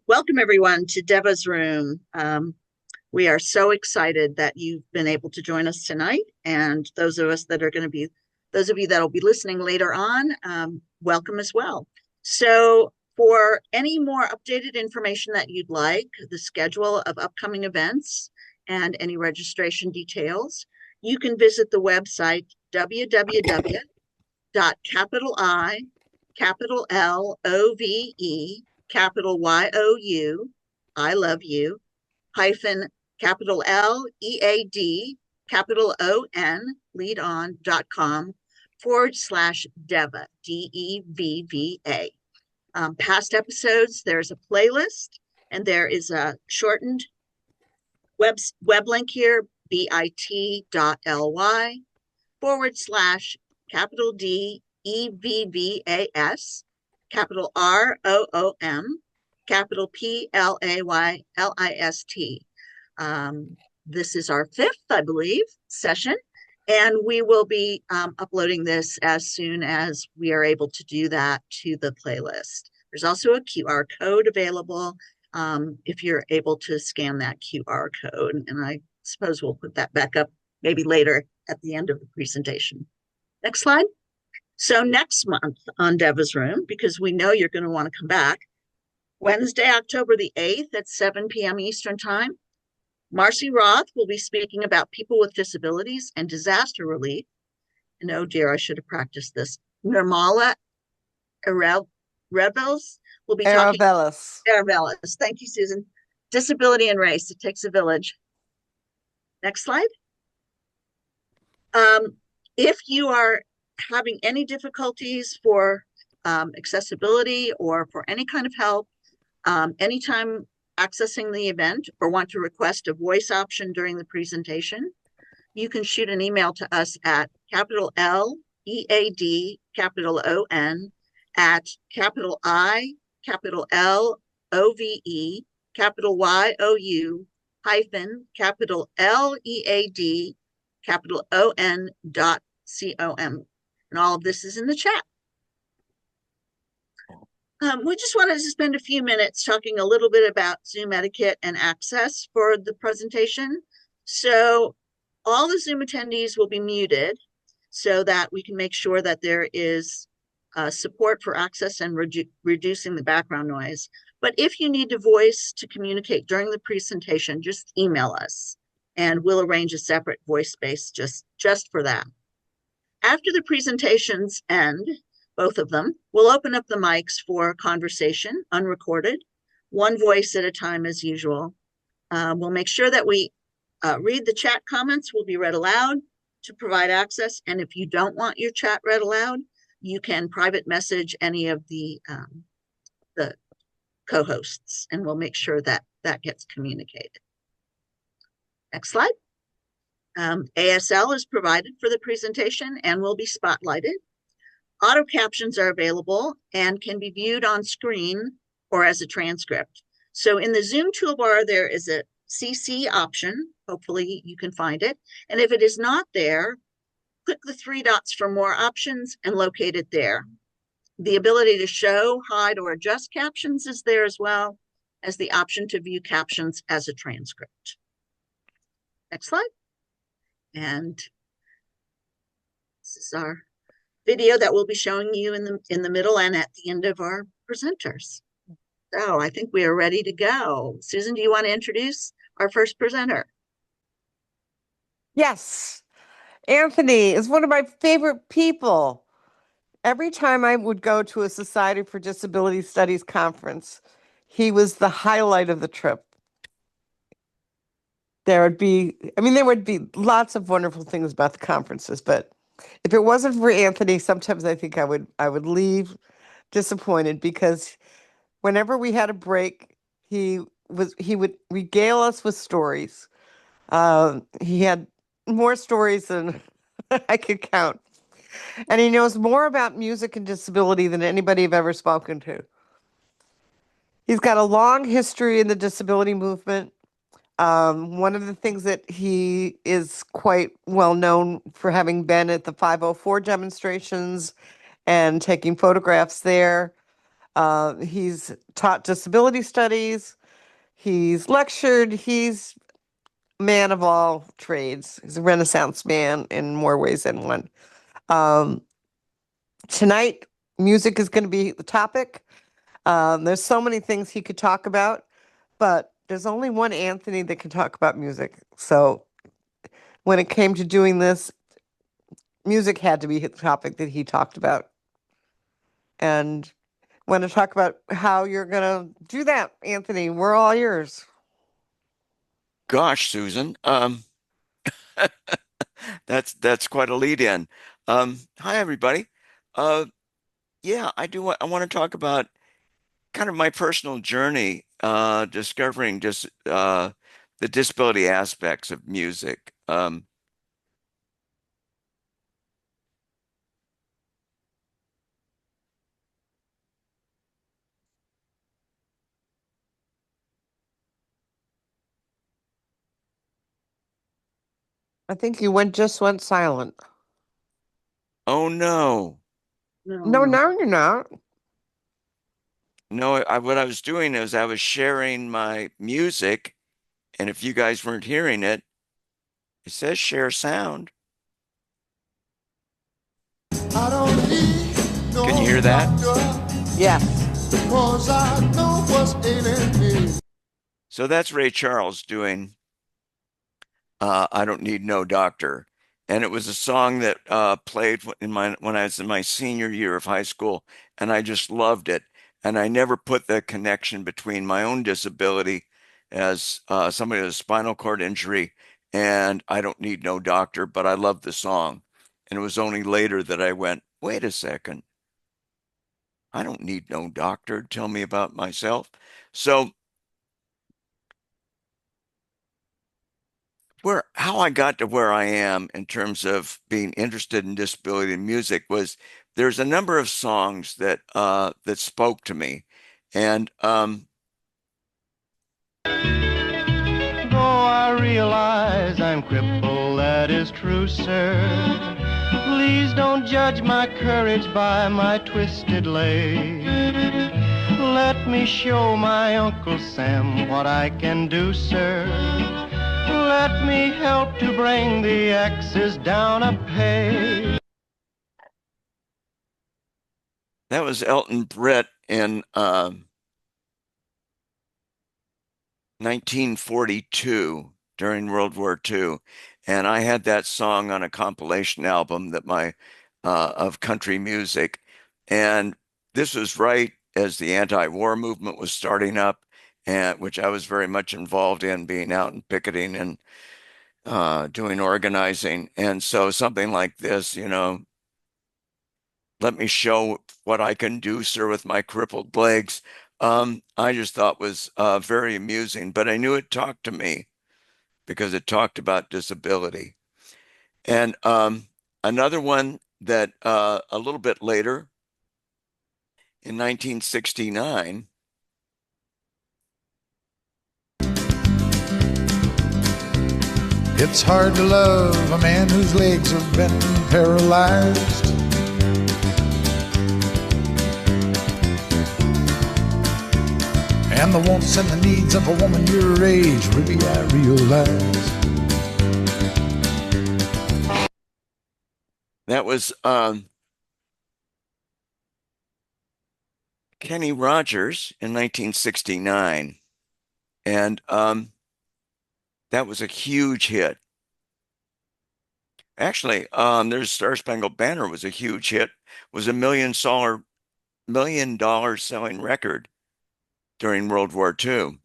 Welcome everyone to Devva's room. We are so excited that you've been able to join us tonight, and those of you that will be listening later on, welcome as well. So, for any more updated information that you'd like, the schedule of upcoming events, and any registration details, you can visit the website www.capital I love you, hyphen capital L EAD capital ON lead on.com /Devva, DEVVA. Past episodes, there's a playlist, and there is a shortened web link here, bit.ly capital D EVVAS, capital ROOM, capital PLAYLIST. This is our fifth, I believe, session, and we will be uploading this as soon as we are able to do that to the playlist. There's also a QR code available if you're able to scan that QR code, and I suppose we'll put that back up maybe later at the end of the presentation. Next slide. So next month on Devva's Room, because we know you're going to want to come back, Wednesday, October the 8th at 7 p.m. Eastern Time, Marcy Roth will be speaking about people with disabilities and disaster relief. And oh dear, I should have practiced this. Nirmala Rebels will be talking. Arabelis. Thank you, Susan. Disability and race. It takes a village. Next slide. If you are having any difficulties for accessibility or for any kind of help, anytime accessing the event or want to request a voice option during the presentation, you can shoot an email to us at capital L EAD capital ON at capital I capital L OVE capital YOU hyphen capital LEAD capital ON.com. And all of this is in the chat. We just wanted to spend a few minutes talking a little bit about Zoom etiquette and access for the presentation. So all the Zoom attendees will be muted so that we can make sure that there is support for access and reducing the background noise. But if you need a voice to communicate during the presentation, just email us and we'll arrange a separate voice space just for that. After the presentations end, both of them, we'll open up the mics for conversation, unrecorded, one voice at a time as usual. We'll make sure that we read the chat comments, will be read aloud to provide access. And if you don't want your chat read aloud, you can private message any of the co-hosts, and we'll make sure that that gets communicated. Next slide. ASL is provided for the presentation and will be spotlighted. Auto captions are available and can be viewed on screen or as a transcript. So in the Zoom toolbar, there is a CC option. Hopefully you can find it. And if it is not there, click the three dots for more options and locate it there. The ability to show, hide, or adjust captions is there, as well as the option to view captions as a transcript. Next slide. And this is our video that we'll be showing you in the middle and at the end of our presenters. So I think we are ready to go. Susan, do you want to introduce our first presenter? Yes. Anthony is one of my favorite people. Every time I would go to a Society for Disability Studies conference, he was the highlight of the trip. There would be lots of wonderful things about the conferences, but if it wasn't for Anthony, sometimes I think I would leave disappointed, because whenever we had a break, he would regale us with stories. He had more stories than I could count. And he knows more about music and disability than anybody I've ever spoken to. He's got a long history in the disability movement. One of the things that he is quite well known for having been at the 504 demonstrations and taking photographs there. He's taught disability studies. He's lectured. He's man of all trades. He's a Renaissance man in more ways than one. Um, Tonight, music is going to be the topic. There's so many things he could talk about, but there's only one Anthony that can talk about music. So when it came to doing this, music had to be the topic that he talked about. And want to talk about how you're going to do that, Anthony. We're all yours. Gosh, Susan, that's quite a lead in. Hi everybody. Uh, yeah, I want to talk about kind of my personal journey, discovering just the disability aspects of music. I think you just went silent. Oh no, No, No. no, you're not. no, what I was doing is I was sharing my music, and if you guys weren't hearing it, it says share sound. I don't need no Can you hear that? doctor, Yes. 'cause I know what's ailing me. So that's Ray Charles doing I Don't Need No Doctor. And it was a song that played when I was in my senior year of high school, and I just loved it. And I never put the connection between my own disability as somebody with a spinal cord injury and I Don't Need No Doctor, but I loved the song. And it was only later that I went, wait a second, I don't need no doctor to tell me about myself. So how I got to where I am in terms of being interested in disability and music was there's a number of songs that spoke to me. And Though I realize I'm crippled, that is true, sir. Please don't judge my courage by my twisted leg. Let me show my Uncle Sam what I can do, sir. Let me help to bring the axes down a peg. that was Elton Brett in 1942 during World War II. And I had that song on a compilation album that of country music. And this was right as the anti-war movement was starting up, and which I was very much involved in, being out and picketing and doing organizing. And so something like this, let me show what I can do, sir, with my crippled legs. I just thought was very amusing, but I knew it talked to me because it talked about disability. And another one that a little bit later in 1969, It's hard to love a man whose legs have been paralyzed. And the wants and the needs of a woman your age, really I realize. that was Kenny Rogers in 1969. And that was a huge hit. Actually, there's Star Spangled Banner was a huge hit, was a $1 million selling record during World War II.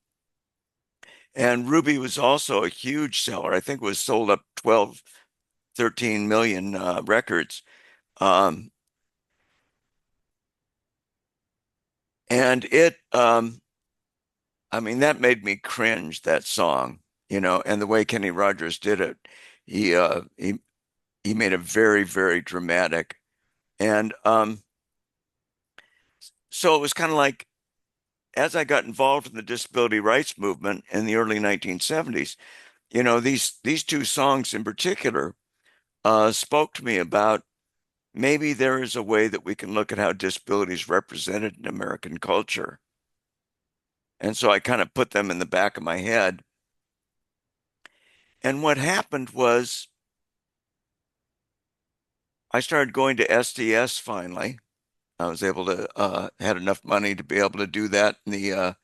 And Ruby was also a huge seller. I think it was sold up 12, 13 million records. And I mean, that made me cringe, that song, and the way Kenny Rogers did it. He made it very, very dramatic. And so it was kind of like, as I got involved in the disability rights movement in the early 1970s, these two songs in particular spoke to me about maybe there is a way that we can look at how disability is represented in American culture. And so I kind of put them in the back of my head. And what happened was I started going to SDS finally. I was able to had enough money to be able to do that in the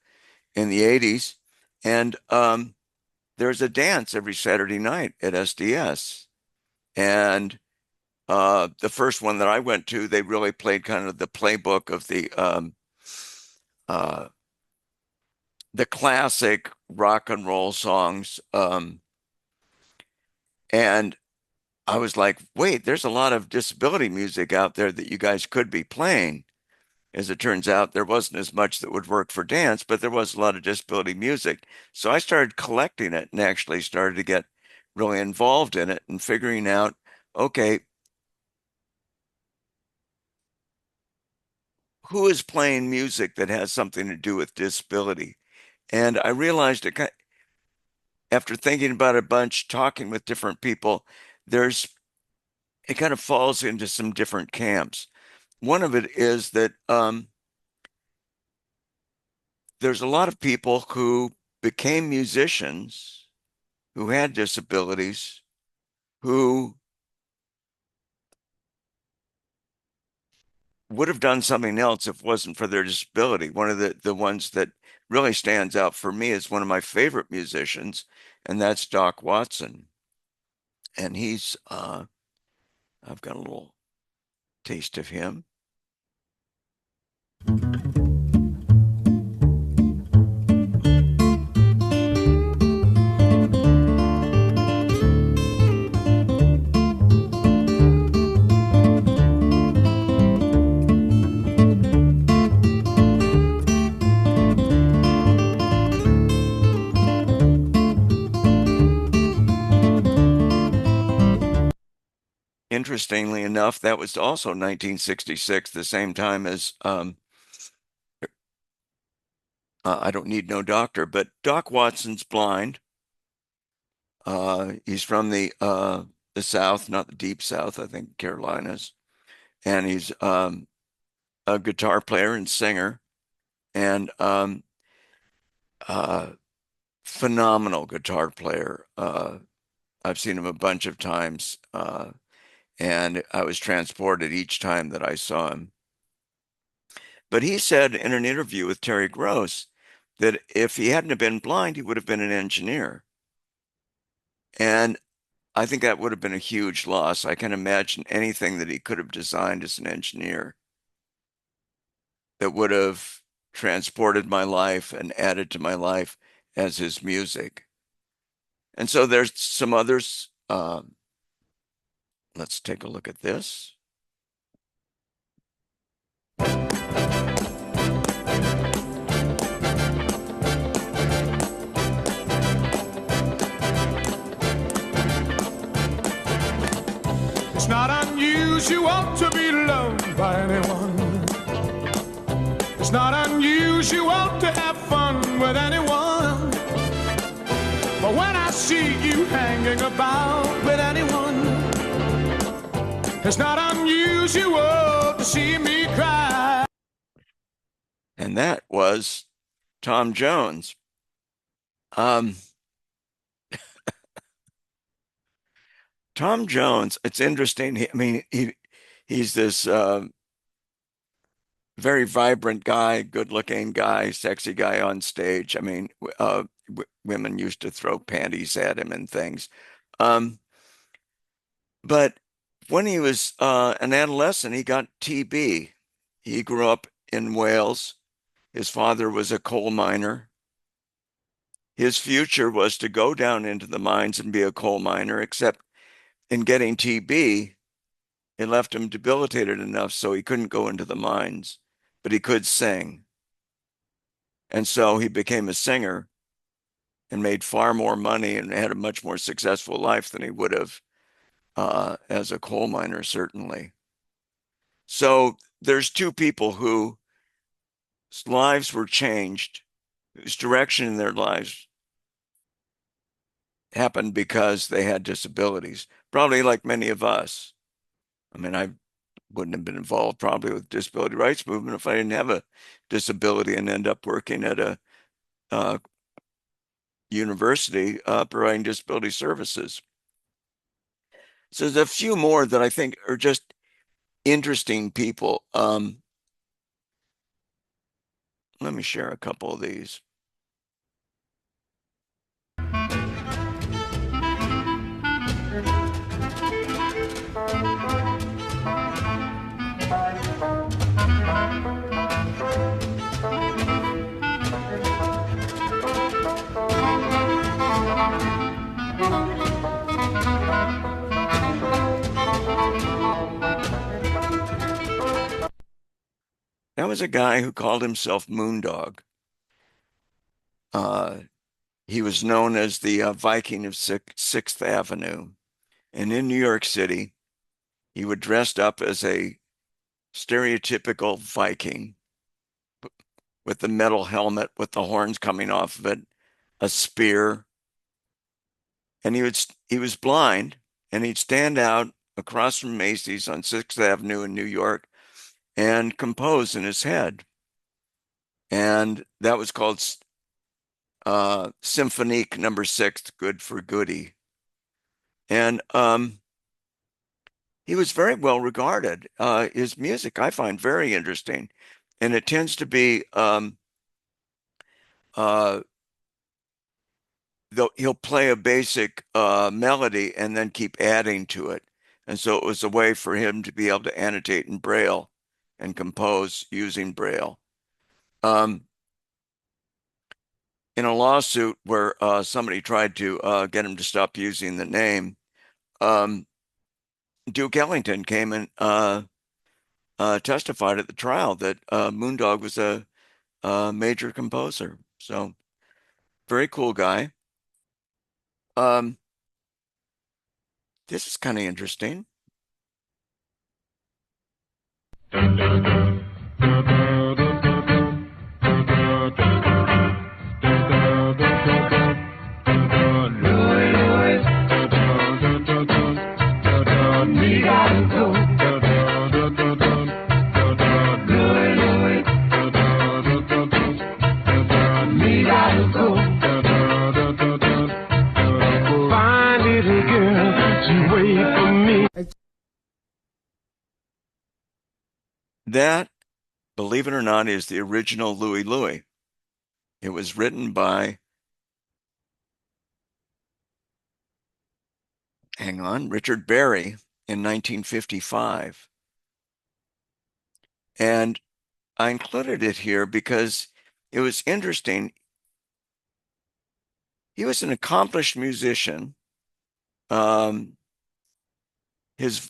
80s. And there's a dance every Saturday night at SDS. And the first one that I went to, they really played kind of the playbook of the classic rock and roll songs. And I was like, wait, there's a lot of disability music out there that you guys could be playing. As it turns out, there wasn't as much that would work for dance, but there was a lot of disability music. So I started collecting it and actually started to get really involved in it and figuring out, okay, who is playing music that has something to do with disability? And I realized after thinking about it a bunch, talking with different people, it kind of falls into some different camps. One of it is that there's a lot of people who became musicians who had disabilities who would have done something else if it wasn't for their disability. One of the ones that really stands out for me is one of my favorite musicians, and that's Doc Watson. And I've got a little taste of him. Interestingly enough, that was also 1966, the same time as I Don't Need No Doctor, but Doc Watson's blind. He's from the South, not the deep South, I think Carolinas, and he's a guitar player and singer, and phenomenal guitar player. I've seen him a bunch of times, and I was transported each time that I saw him. But he said in an interview with Terry Gross that if he hadn't have been blind, he would have been an engineer. And I think that would have been a huge loss. I can imagine anything that he could have designed as an engineer that would have transported my life and added to my life as his music. And so there's some others. Let's take a look at this. It's not unusual to be loved by anyone. It's not unusual to have fun with anyone. But when I see you hanging about with anyone, it's not unusual to see me cry. And that was Tom Jones. Tom Jones, it's interesting. He's this very vibrant guy, good-looking guy, sexy guy on stage. Women used to throw panties at him and things. But when he was an adolescent, he got TB. He grew up in Wales. His father was a coal miner. His future was to go down into the mines and be a coal miner, except in getting TB, it left him debilitated enough so he couldn't go into the mines, but he could sing. And so he became a singer and made far more money and had a much more successful life than he would have as a coal miner, certainly. So there's two people whose lives were changed, whose direction in their lives happened because they had disabilities, probably like many of us. I wouldn't have been involved probably with the disability rights movement if I didn't have a disability and end up working at a university providing disability services. So there's a few more that I think are just interesting people. Let me share a couple of these. That was a guy who called himself Moondog. He was known as the Viking of Sixth Avenue. And in New York City, he would dress up as a stereotypical Viking with the metal helmet with the horns coming off of it, a spear. And he was blind, and he'd stand out across from Macy's on Sixth Avenue in New York and compose in his head. And that was called Symphonique number 6, Good for Goody. And he was very well regarded. His music I find very interesting, and it tends to be though he'll play a basic melody and then keep adding to it. And so it was a way for him to be able to annotate in Braille and compose using Braille. In a lawsuit where somebody tried to get him to stop using the name, Duke Ellington came and testified at the trial that Moondog was a major composer. So very cool guy. This is kind of interesting. That, believe it or not, is the original Louie Louie. It was written by, Richard Berry in 1955. And I included it here because it was interesting. He was an accomplished musician.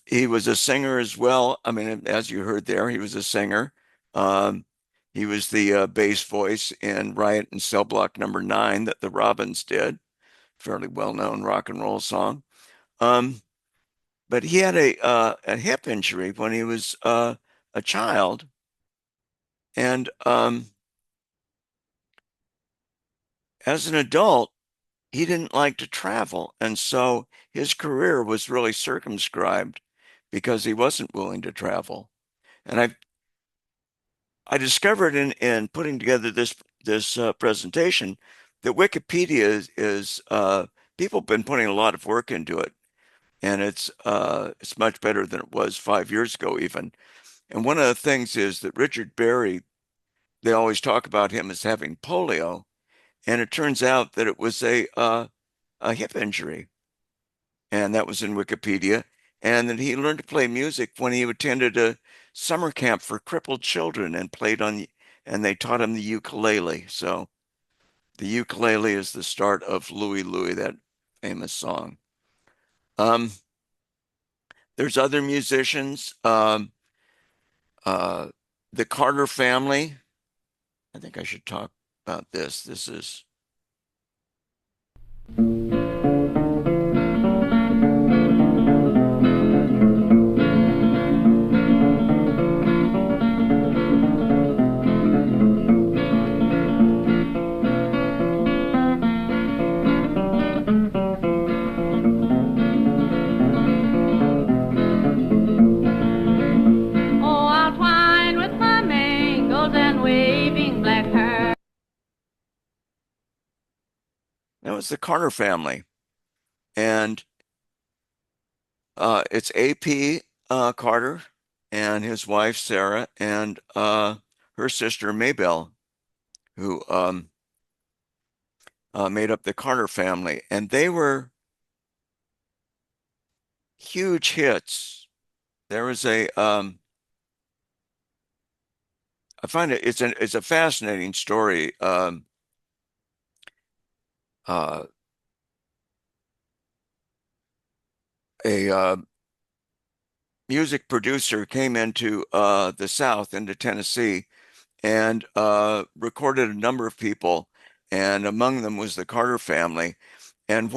He was a singer as well. I mean, as you heard there, he was a singer. He was the bass voice in Riot in Cell Block number 9 that the Robins did. Fairly well-known rock and roll song. But he had a hip injury when he was a child. And as an adult, he didn't like to travel. And so his career was really circumscribed because he wasn't willing to travel. And I discovered in putting together this presentation that Wikipedia is people have been putting a lot of work into it, and it's much better than it was 5 years ago even. And one of the things is that Richard Berry, they always talk about him as having polio, and it turns out that it was a hip injury, and that was in Wikipedia. And that he learned to play music when he attended a summer camp for crippled children and and they taught him the ukulele. So the ukulele is the start of Louie Louie, that famous song. There's other musicians. The Carter family. I think I should talk about this. This is was the Carter family. And it's A.P. Carter and his wife, Sarah, and her sister, Maybelle, who made up the Carter family. And they were huge hits. There was I find it's a fascinating story. A music producer came into the South, into Tennessee, and recorded a number of people, and among them was the Carter family. And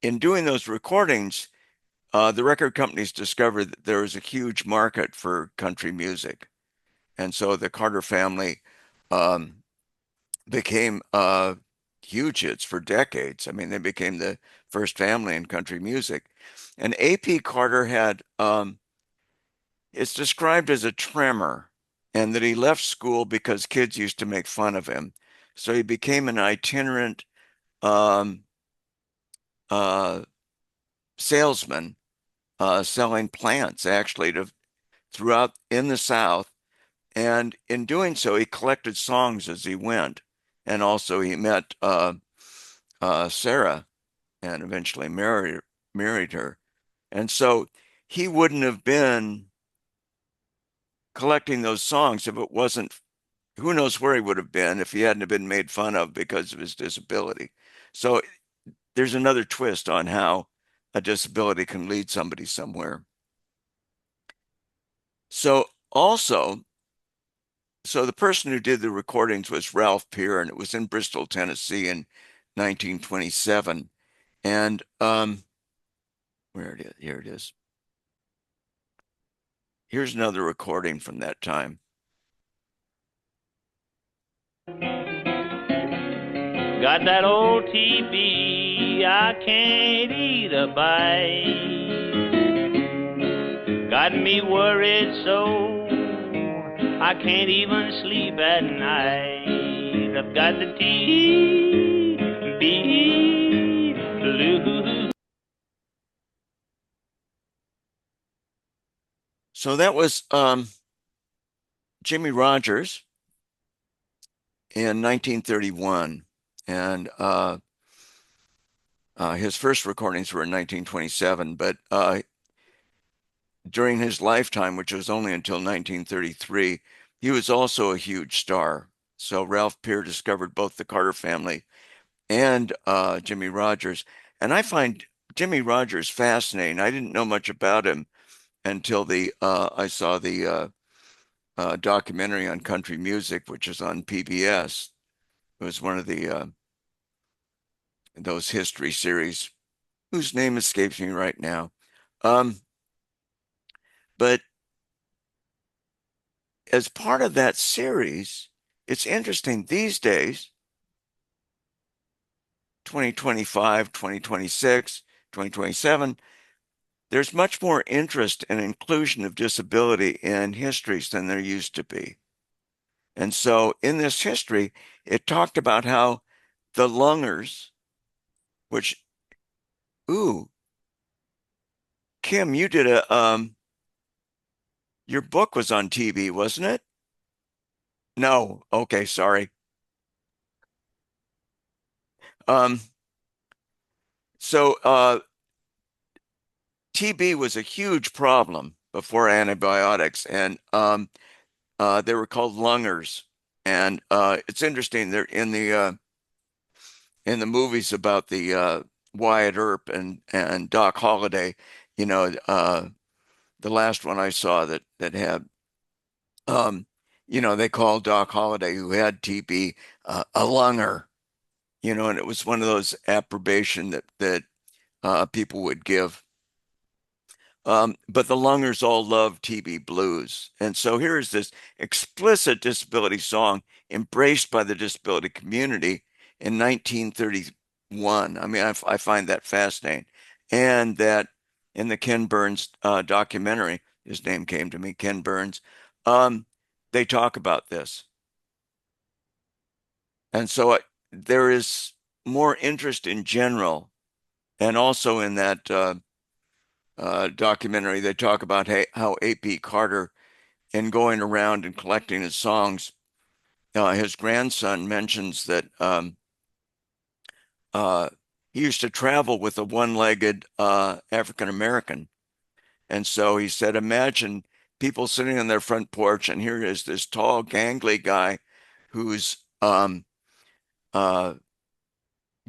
in doing those recordings, the record companies discovered that there was a huge market for country music. And so the Carter family became huge hits for decades. I mean, they became the first family in country music. And A.P. Carter had, it's described as a tremor, and that he left school because kids used to make fun of him. So he became an itinerant salesman, selling plants actually throughout in the South. And in doing so, he collected songs as he went. And also he met Sarah and eventually married her. And so he wouldn't have been collecting those songs if it wasn't, who knows where he would have been if he hadn't been made fun of because of his disability. So there's another twist on how a disability can lead somebody somewhere. So the person who did the recordings was Ralph Peer, and it was in Bristol, Tennessee in 1927. And where it is, here it is. Here's another recording from that time. Got that old TB, I can't eat a bite. Got me worried so I can't even sleep at night. I've got the TB blues. So that was Jimmie Rodgers in 1931. And his first recordings were in 1927, but during his lifetime, which was only until 1933, he was also a huge star. So Ralph Peer discovered both the Carter family and Jimmie Rodgers. And I find Jimmie Rodgers fascinating. I didn't know much about him until I saw the documentary on country music, which is on PBS. It was one of those history series whose name escapes me right now. But as part of that series, it's interesting these days, 2025, 2026, 2027, there's much more interest and inclusion of disability in histories than there used to be. And so in this history, it talked about how the lungers, which, Kim, you did your book was on TB, wasn't it? No. Okay, sorry. So TB was a huge problem before antibiotics, and they were called lungers. And it's interesting, they're in the movies about the Wyatt Earp and Doc Holliday, the last one I saw that had they called Doc Holliday, who had TB, a lunger, and it was one of those approbation that people would give. But the lungers all love TB blues. And so here is this explicit disability song embraced by the disability community in 1931. I mean, I find that fascinating. And that in the Ken Burns documentary, his name came to me, Ken Burns, they talk about this. And so there is more interest in general, and also in that documentary, they talk about how A.P. Carter, in going around and collecting his songs, his grandson mentions that he used to travel with a one-legged African American. And so he said, imagine people sitting on their front porch, and here is this tall, gangly guy who's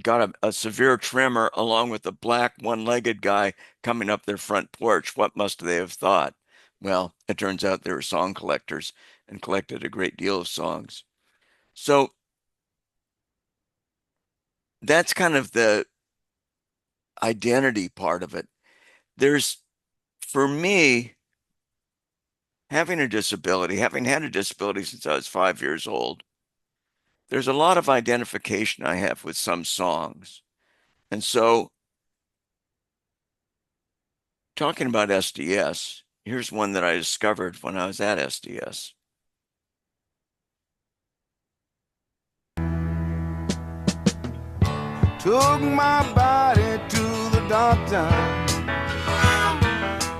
got a severe tremor, along with a black one-legged guy coming up their front porch. What must they have thought? Well, it turns out they were song collectors and collected a great deal of songs. So that's kind of the identity part of it. There's, for me, having a disability, having had a disability since I was 5 years old, there's a lot of identification I have with some songs. And so, talking about SDS, here's one that I discovered when I was at SDS. Took my body to the doctor.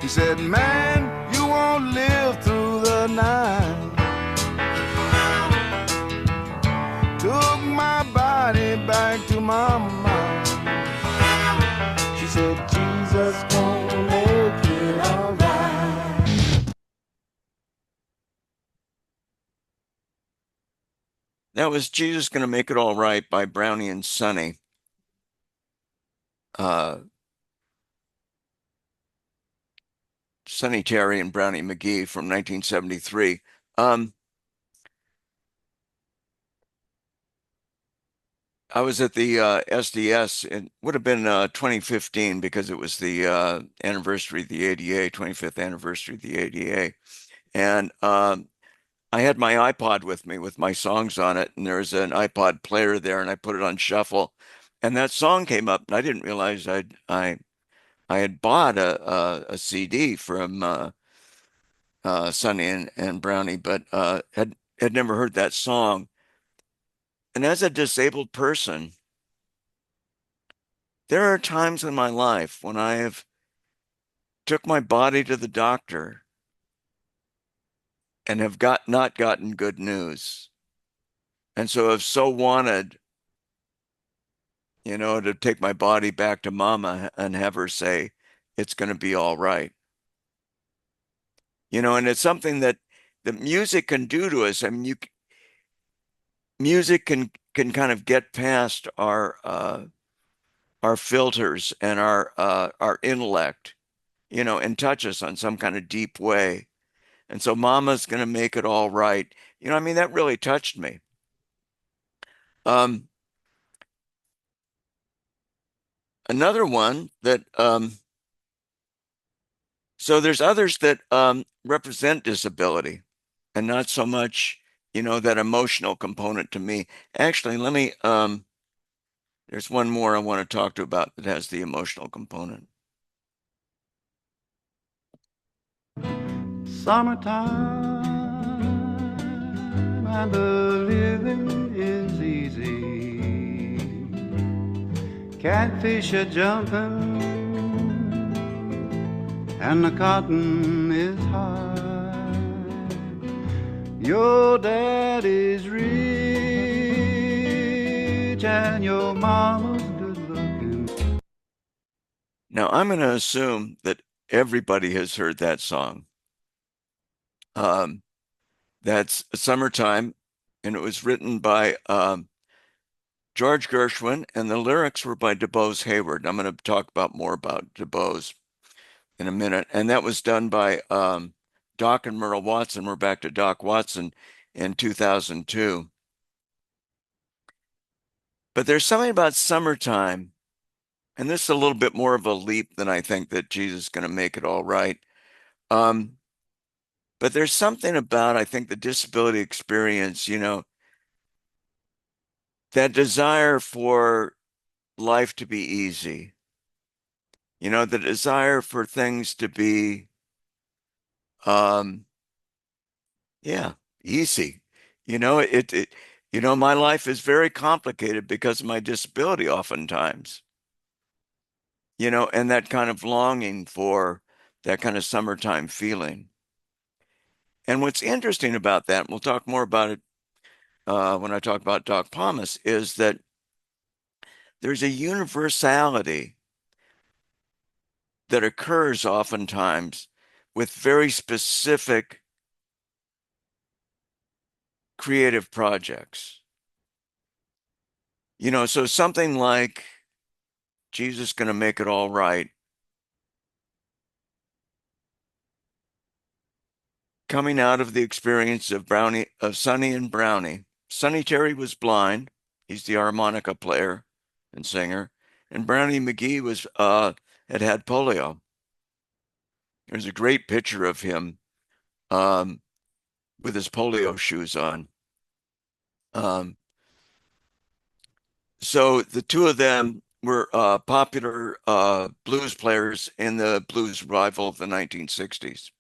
He said, man, you won't live through the night. Took my body back to mama. She said, Jesus gonna make it all right. That was Jesus Gonna Make It All Right by Brownie and Sonny. Sonny Terry and Brownie McGee from 1973. I was at the SDS. It would have been 2015, because it was the anniversary of the ADA, 25th anniversary of the ADA. And I had my iPod with me with my songs on it, and there was an iPod player there, and I put it on shuffle, and that song came up, and I didn't realize I had bought a CD from Sonny and Brownie, but had never heard that song. And as a disabled person, there are times in my life when I have took my body to the doctor and have not gotten good news. And so have so wanted, to take my body back to mama and have her say, it's going to be all right. And it's something that the music can do to us. I mean, music can kind of get past our filters and our intellect, and touch us on some kind of deep way. And so mama's going to make it all right. I mean, that really touched me. Another one that, so there's others that represent disability and not so much, that emotional component to me. Actually, let me, there's one more I want to talk to about that has the emotional component. Summertime and the living is easy. Catfish are jumping and the cotton is high. Your daddy's rich and your mama's good looking. Now, I'm going to assume that everybody has heard that song. That's Summertime, and it was written by George Gershwin, and the lyrics were by DuBose Hayward. I'm going to talk more about DuBose in a minute. And that was done by Doc and Merle Watson. We're back to Doc Watson in 2002. But there's something about Summertime, and this is a little bit more of a leap than I think that Jesus is going to make it all right. But there's something about, I think, the disability experience, that desire for life to be easy, the desire for things to be, easy. You know, my life is very complicated because of my disability oftentimes. You know, and that kind of longing for that kind of summertime feeling. And what's interesting about that, and we'll talk more about it when I talk about Doc Thomas, is that there's a universality that occurs oftentimes with very specific creative projects. You know, so something like Jesus Gonna Make It All Right, coming out of the experience of Sonny and Brownie. Sonny Terry was blind. He's the harmonica player and singer. And Brownie McGee was had polio. There's a great picture of him with his polio shoes on. So the two of them were popular blues players in the blues revival of the 1960s.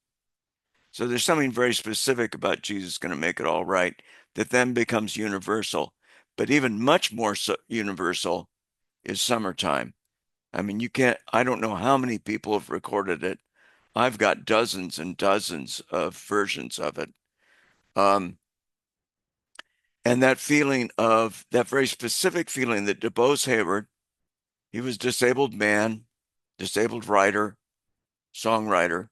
So there's something very specific about Jesus Gonna Make It All Right that then becomes universal. But even much more universal is Summertime. I mean, I don't know how many people have recorded it. I've got dozens and dozens of versions of it. And that feeling of that very specific feeling that DuBose Hayward, he was a disabled man, disabled writer, songwriter,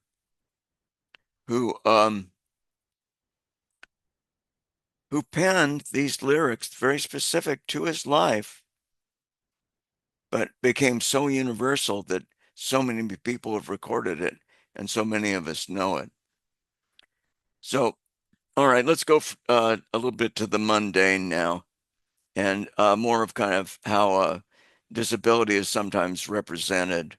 who penned these lyrics very specific to his life, but became so universal that so many people have recorded it and so many of us know it. So, all right, let's go a little bit to the mundane now, and more of kind of how disability is sometimes represented.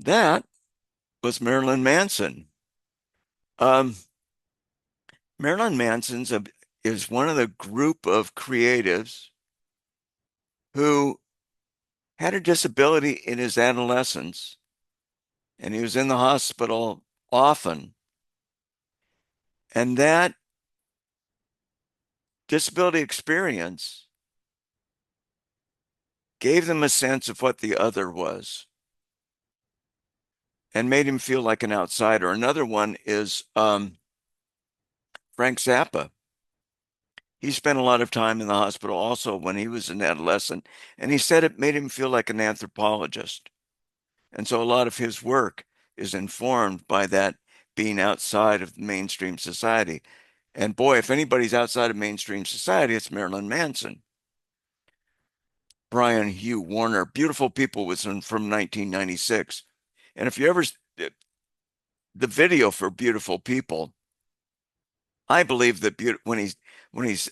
That was Marilyn Manson. Marilyn Manson's is one of the group of creatives who had a disability in his adolescence, and he was in the hospital often. And that disability experience gave them a sense of what the other was and made him feel like an outsider. Another one is Frank Zappa. He spent a lot of time in the hospital also when he was an adolescent, and he said it made him feel like an anthropologist. And so a lot of his work is informed by that being outside of mainstream society. And boy, if anybody's outside of mainstream society, it's Marilyn Manson. Brian Hugh Warner, Beautiful People was from 1996. And if you ever, the video for Beautiful People, I believe that when he's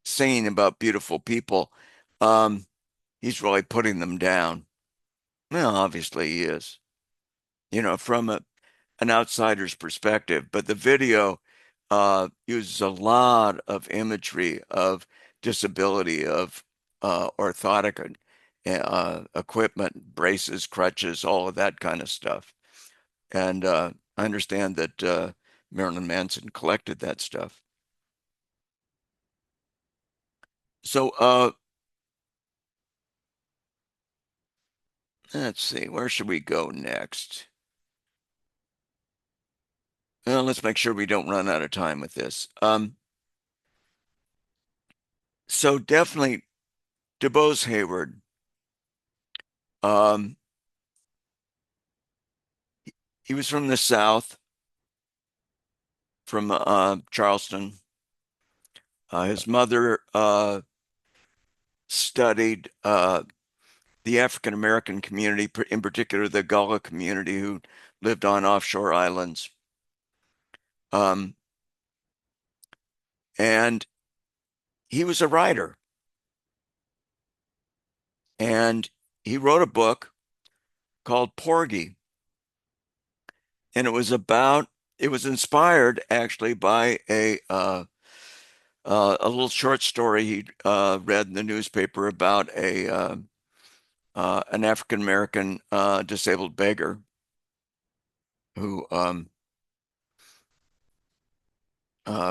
singing about beautiful people, he's really putting them down. Well, obviously he is, you know, from an outsider's perspective. But the video uses a lot of imagery of disability, of orthotic equipment, braces, crutches, all of that kind of stuff. And I understand that Marilyn Manson collected that stuff. So let's see, where should we go next? Well, let's make sure we don't run out of time with this. So definitely DuBose Hayward. He was from the South, from Charleston. His mother studied the African American community, in particular the Gullah community who lived on offshore islands. And he was a writer. And he wrote a book called Porgy. And it was inspired actually by a little short story he read in the newspaper about an African American disabled beggar who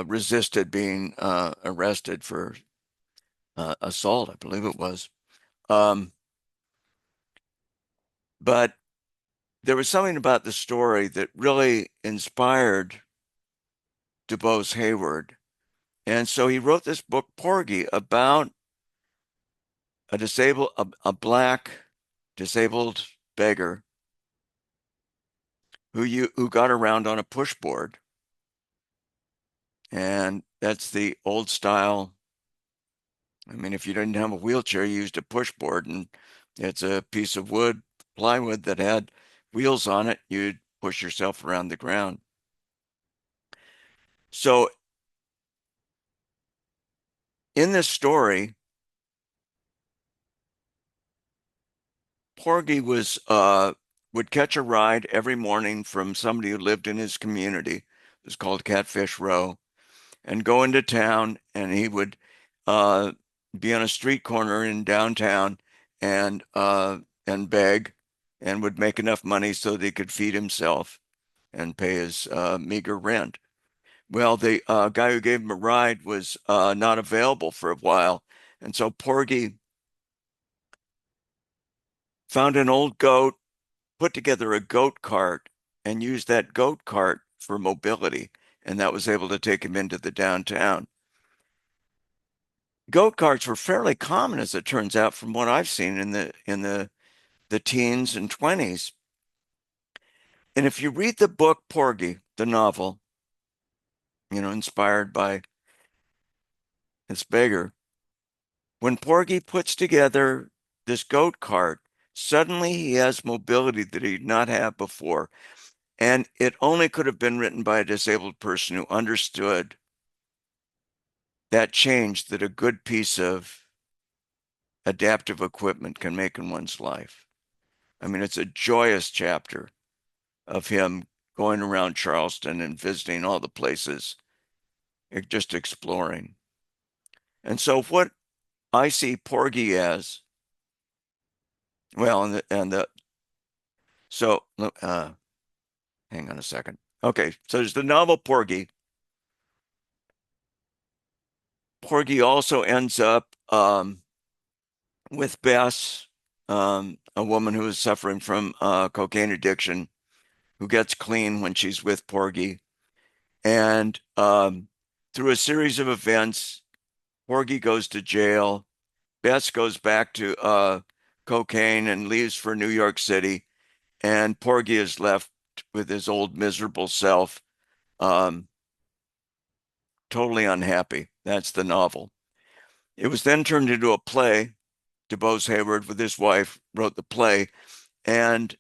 resisted being arrested for assault, I believe it was. But there was something about the story that really inspired DuBose Hayward. And so he wrote this book, Porgy, about a black disabled beggar who got around on a pushboard. And that's the old style. I mean, if you didn't have a wheelchair, you used a pushboard, and it's a piece of plywood that had wheels on it. You'd push yourself around the ground. So in this story, Porgy would catch a ride every morning from somebody who lived in his community. It was called Catfish Row, and go into town, and he would be on a street corner in downtown and beg, and would make enough money so that he could feed himself and pay his meager rent. Well, the guy who gave him a ride was not available for a while, and so Porgy found an old goat, put together a goat cart, and used that goat cart for mobility, and that was able to take him into the downtown. Goat carts were fairly common, as it turns out, from what I've seen in the teens and 20s. And if you read the book Porgy, the novel, inspired by this beggar, when Porgy puts together this goat cart, suddenly he has mobility that he did not have before. And it only could have been written by a disabled person who understood that change that a good piece of adaptive equipment can make in one's life. I mean, it's a joyous chapter of him going around Charleston and visiting all the places, just exploring. And so what I see Porgy as, well, so hang on a second. Okay, so there's the novel Porgy. Porgy also ends up with Bess, a woman who is suffering from cocaine addiction, who gets clean when she's with Porgy. And through a series of events, Porgy goes to jail. Bess goes back to cocaine and leaves for New York City. And Porgy is left with his old miserable self, totally unhappy. That's the novel. It was then turned into a play. DuBose Hayward, with his wife, wrote the play. And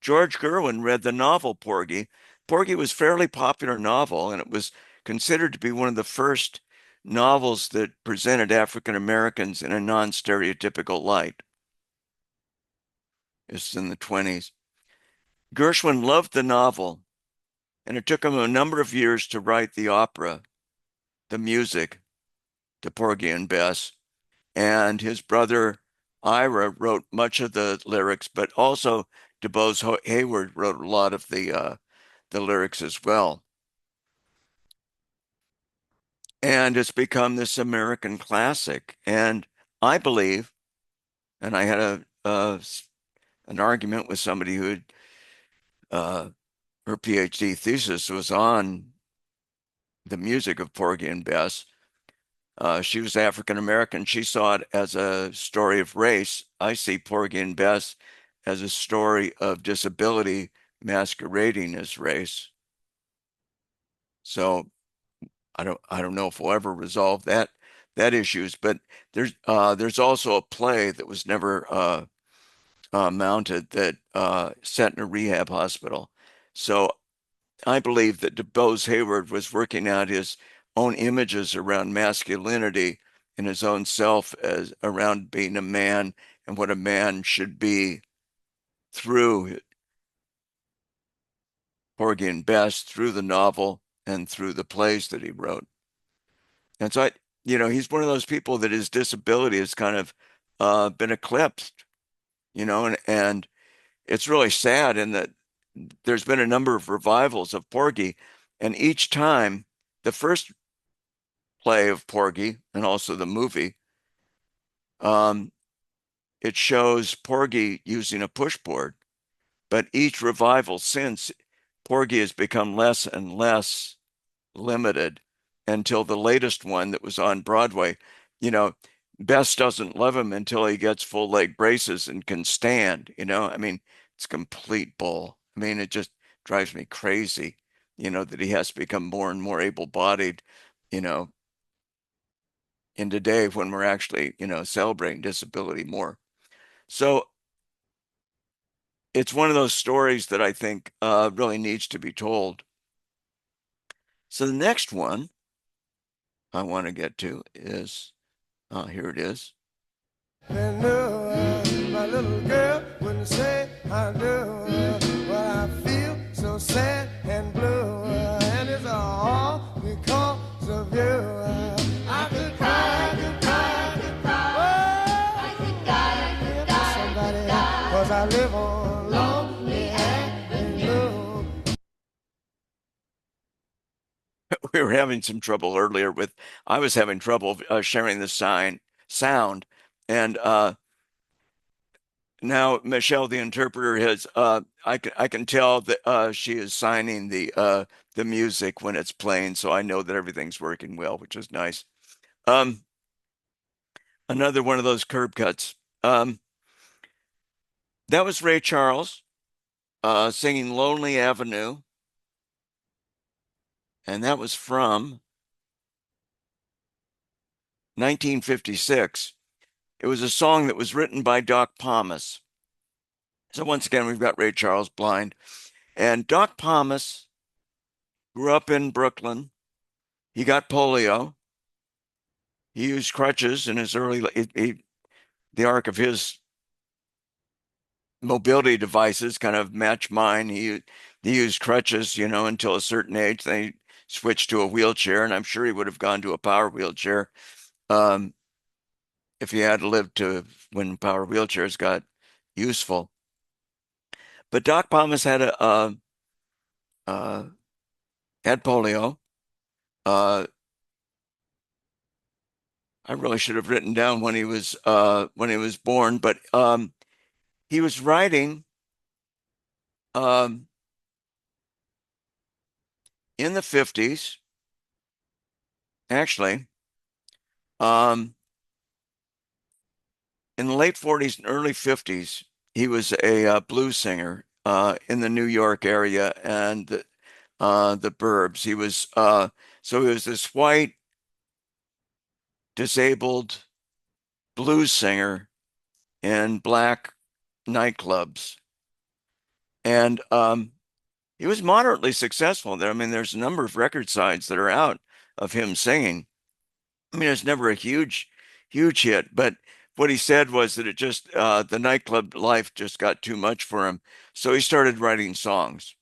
George Gerwin read the novel Porgy. Porgy was a fairly popular novel, and it was considered to be one of the first novels that presented African Americans in a non-stereotypical light. It's in the 20s. Gershwin loved the novel, and it took him a number of years to write the opera, the music to Porgy and Bess. And his brother Ira wrote much of the lyrics, but also DuBose Hayward wrote a lot of the lyrics as well. And it's become this American classic. And I believe, and I had an argument with somebody who had her PhD thesis was on the music of Porgy and Bess. She was African American. She saw it as a story of race. I see Porgy and Bess as a story of disability masquerading as race. So I don't know if we'll ever resolve that issues, but there's also a play that was never mounted that set in a rehab hospital. So I believe that DuBose Hayward was working out his own images around masculinity and his own self as around being a man and what a man should be through Porgy and Bess, through the novel, and through the plays that he wrote. And so he's one of those people that his disability has kind of been eclipsed, and it's really sad in that there's been a number of revivals of Porgy, and each time the first play of Porgy and also the movie, it shows Porgy using a pushboard, but each revival since, Porgy has become less and less limited until the latest one that was on Broadway. Bess doesn't love him until he gets full leg braces and can stand, I mean, it's complete bull. I mean, it just drives me crazy, that he has to become more and more able-bodied, in today when we're actually, celebrating disability more. So it's one of those stories that I think really needs to be told. So the next one I want to get to is, here it is. And my little girl, when you say I do, well, I feel so sad and blue, and it's all because of you. I could cry, I could cry, I could cry. Oh, I could die, I could die, somebody, 'cause I live on lonely avenue. We were having some trouble earlier I was having trouble sharing the sound. And now Michelle, the interpreter, has I can tell that she is signing the music when it's playing, so I know that everything's working well, which is nice. Another one of those curb cuts. That was Ray Charles singing Lonely Avenue. And that was from 1956. It was a song that was written by Doc Pomus. So once again, we've got Ray Charles blind. And Doc Pomus grew up in Brooklyn. He got polio. He used crutches in his the arc of his mobility devices kind of match mine. He used crutches, until a certain age. Then he switched to a wheelchair, and I'm sure he would have gone to a power wheelchair if he had lived to when power wheelchairs got useful. But Doc Pomus had had polio. I really should have written down when he was born, but he was writing in the 50s, actually. In the late 40s and early 50s, he was a blues singer in the New York area and the burbs. He was so he was this white, disabled blues singer in black nightclubs, and he was moderately successful there. I mean, there's a number of record sides that are out of him singing. I mean, it's never a huge hit, but what he said was that it just the nightclub life just got too much for him, so he started writing songs,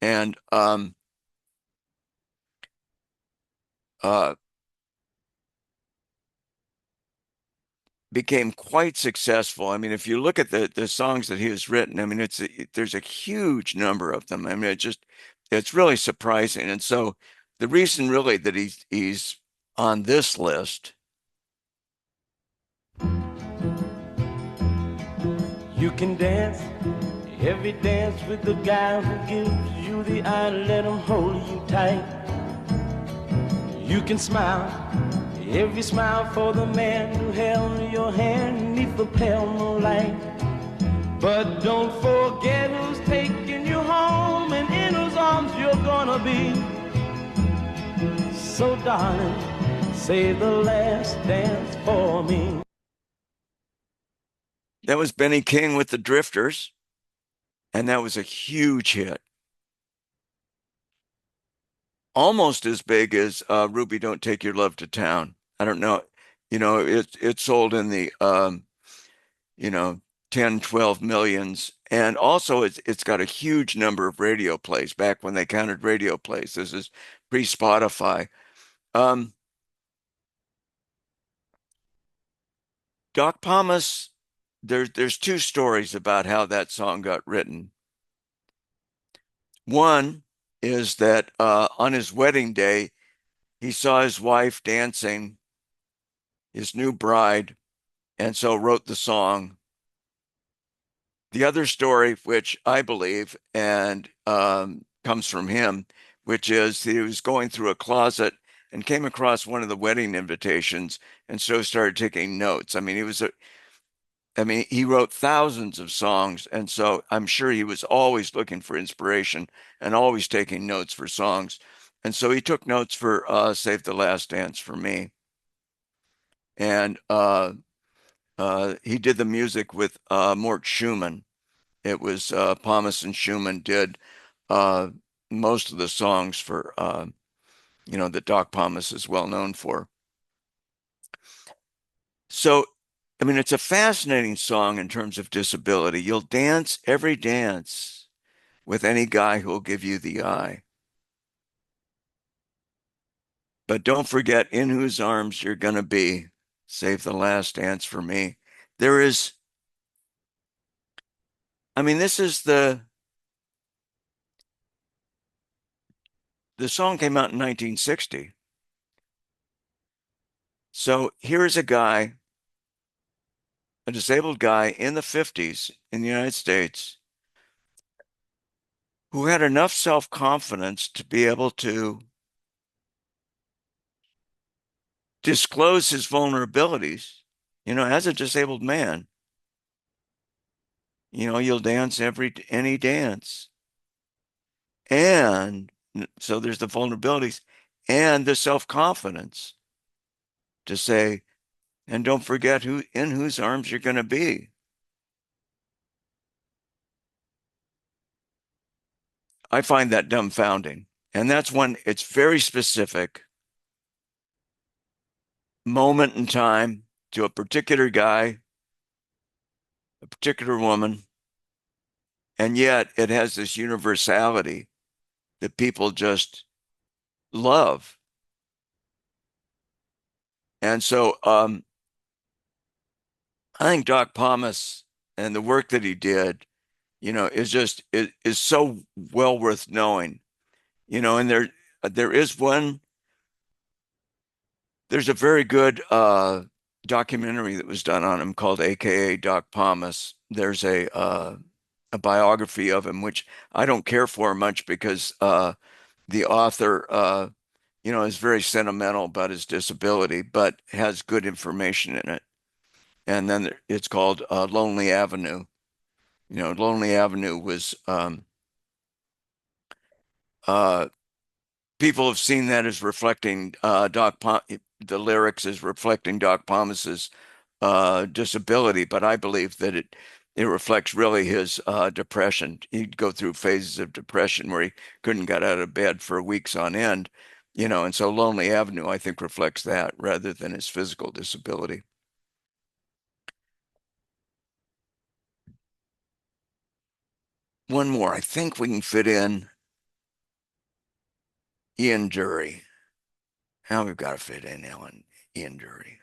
and became quite successful. I mean, if you look at the songs that he has written, I mean, there's a huge number of them. I mean, it's really surprising. And so the reason really that he's on this list. You can dance every dance with the guy who gives you the eye, let him hold you tight. You can smile every smile for the man who held your hand neath the pale moonlight. But don't forget who's taking you home and in whose arms you're gonna be. So darling, say the last dance for me. That was Benny King with the Drifters, and that was a huge hit. almost as big as Ruby, Don't Take Your Love to Town. I don't know. It sold in the 10, 12 millions. And also it's got a huge number of radio plays back when they counted radio plays. This is pre-Spotify. Doc Pomus, there's two stories about how that song got written. One is that on his wedding day, he saw his wife dancing, his new bride, and so wrote the song. The other story, which I believe and comes from him, which is he was going through a closet and came across one of the wedding invitations and so started taking notes. I mean, he wrote thousands of songs, and so I'm sure he was always looking for inspiration and always taking notes for songs. And so he took notes for Save the Last Dance for Me. And he did the music with Mort Schumann. It was Pomus and Schumann did most of the songs for, that Doc Pomus is well known for. So, I mean, it's a fascinating song in terms of disability. You'll dance every dance with any guy who'll give you the eye. But don't forget in whose arms you're going to be. Save the last dance for me. This is the song came out in 1960. So here's a guy, a disabled guy in the 50s in the United States who had enough self-confidence to be able to disclose his vulnerabilities, as a disabled man. You'll dance any dance. And so there's the vulnerabilities and the self-confidence to say, and don't forget in whose arms you're going to be. I find that dumbfounding. And that's when it's very specific moment in time to a particular guy, a particular woman. And yet it has this universality that people just love. And so I think Doc Pomus and the work that he did, is so well worth knowing. And there's a very good documentary that was done on him called AKA Doc Pomus. There's a biography of him, which I don't care for much because the author, is very sentimental about his disability, but has good information in it. And then it's called Lonely Avenue. Lonely Avenue was people have seen that as reflecting the lyrics as reflecting Doc Pomus's disability, but I believe that it reflects really his depression. He'd go through phases of depression where he couldn't get out of bed for weeks on end, and so Lonely Avenue, I think, reflects that rather than his physical disability. One more. I think we can fit in Ian Dury. Now we've got to fit in Ian Dury.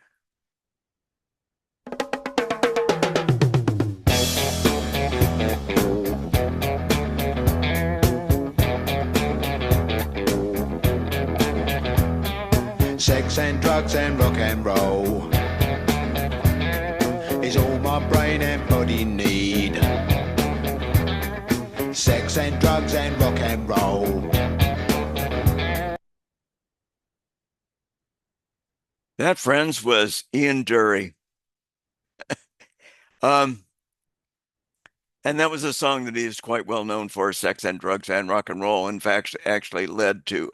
Sex and drugs and rock and roll is all my brain and body need. Sex and drugs and rock and roll. That, friends, was Ian Dury. And that was a song that he is quite well known for, Sex and Drugs and Rock and Roll. In fact, actually led to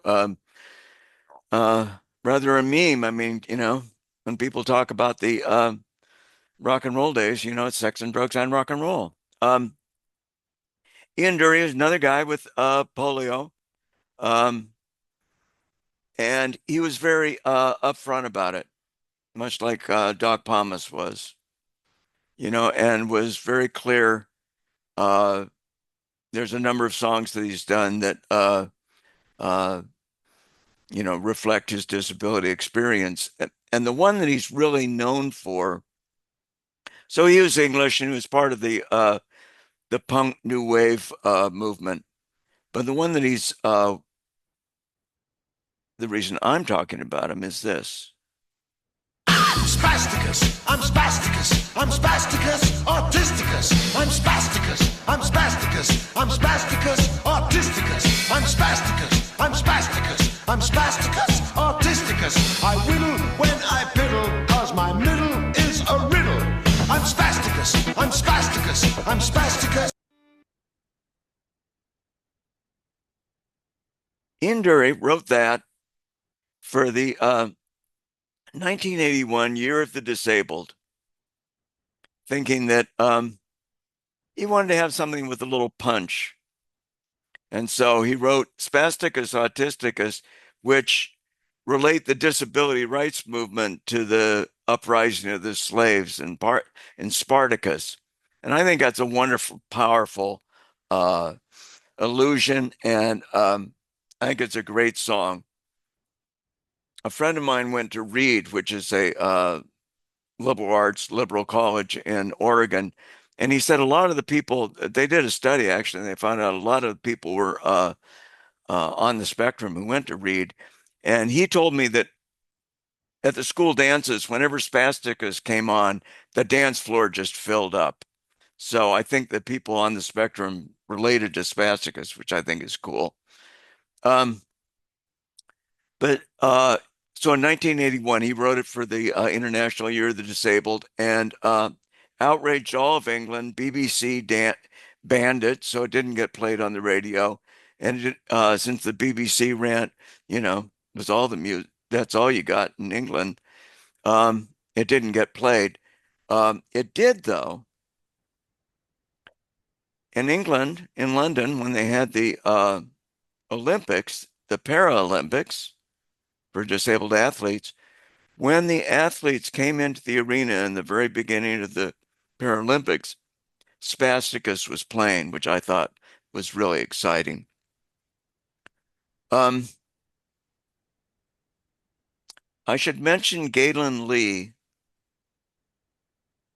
rather a meme. I mean, when people talk about the rock and roll days, it's sex and drugs and rock and roll. Ian Dury is another guy with polio. And he was very upfront about it, much like Doc Pomus was, and was very clear. There's a number of songs that he's done that reflect his disability experience. And the one that he's really known for, so he was English and he was part of the punk new wave movement. But the one that he's the reason I'm talking about him is this. Spasticus, I'm spasticus, I'm spasticus, autisticus, I'm spasticus, I'm spasticus, I'm spasticus, autisticus, I'm spasticus, I'm spasticus, I'm spasticus, autisticus. I whittle when I piddle, cause my middle is a riddle. I'm spasticus, I'm spasticus, I'm spasticus. Ian Dury wrote that for the 1981 Year of the Disabled, thinking that he wanted to have something with a little punch. And so he wrote Spasticus Autisticus, which relate the disability rights movement to the uprising of the slaves in Spartacus. And I think that's a wonderful, powerful allusion. And I think it's a great song. A friend of mine went to Reed, which is a liberal arts, liberal college in Oregon. And he said a lot of the people, they did a study actually, and they found out a lot of people were on the spectrum who went to Reed. And he told me that at the school dances, whenever Spasticus came on, the dance floor just filled up. So I think that people on the spectrum related to Spasticus, which I think is cool. So in 1981, he wrote it for the International Year of the Disabled and outraged all of England. BBC banned it, so it didn't get played on the radio. And since the BBC ran, was all the music, that's all you got in England. It didn't get played. It did, though. In England, in London, when they had the Olympics, the Paralympics for disabled athletes, when the athletes came into the arena in the very beginning of the Paralympics, Spasticus was playing, which I thought was really exciting. I should mention Galen Lee,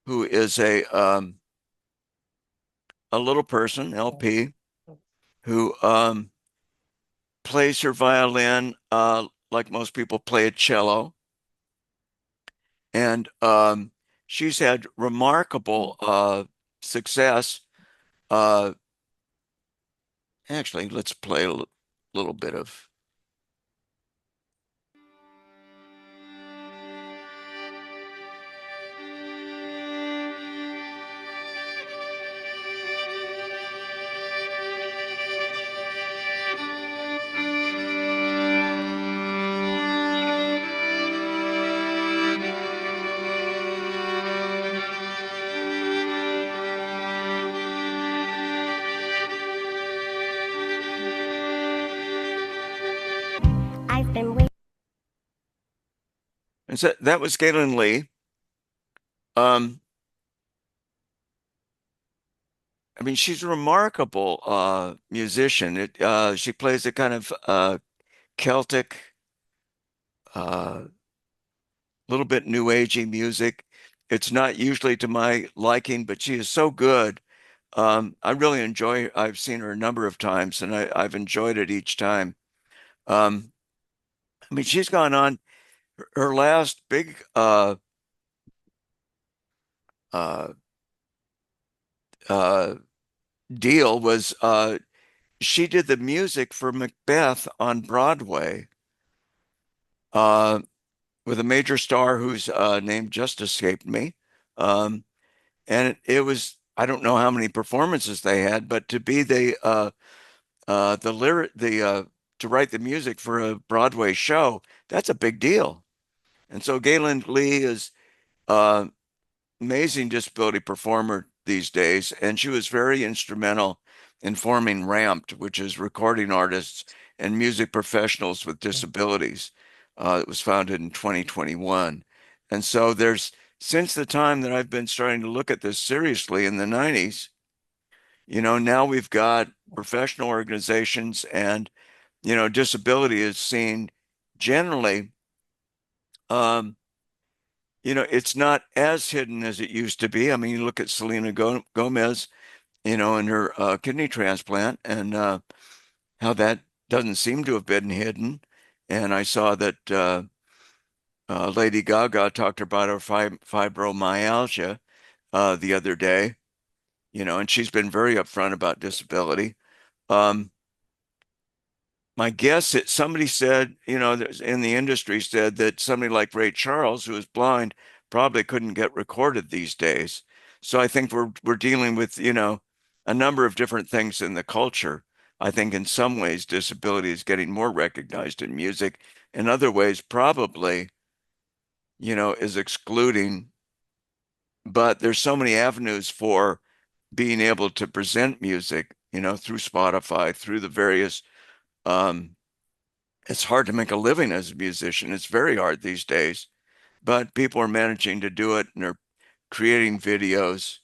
who is a little person, LP, who plays her violin like most people play a cello. And she's had remarkable success. Actually, let's play a little bit of. And so that was Galen Lee. I mean, she's a remarkable musician. She plays a kind of Celtic, little bit new agey music. It's not usually to my liking, but she is so good. I really enjoy. I've seen her a number of times, and I've enjoyed it each time. I mean, she's gone on. Her last big deal was she did the music for Macbeth on Broadway with a major star whose name just escaped me. And it was, I don't know how many performances they had, but to be to write the music for a Broadway show, that's a big deal. And so Galen Lee is amazing disability performer these days, and she was very instrumental in forming Ramped, which is recording artists and Music Professionals with Disabilities. It was founded in 2021. And so since the time that I've been starting to look at this seriously in the 90s, now we've got professional organizations and, disability is seen generally, it's not as hidden as it used to be. I mean, you look at Selena Gomez, and her kidney transplant and how that doesn't seem to have been hidden. And I saw that Lady Gaga talked about her fibromyalgia the other day, and she's been very upfront about disability. My guess is somebody said, in the industry said that somebody like Ray Charles, who is blind, probably couldn't get recorded these days. So I think we're dealing with, a number of different things in the culture. I think in some ways disability is getting more recognized in music. In other ways, probably, is excluding. But there's so many avenues for being able to present music, through Spotify, through the various it's hard to make a living as a musician. It's very hard these days, but people are managing to do it and they're creating videos.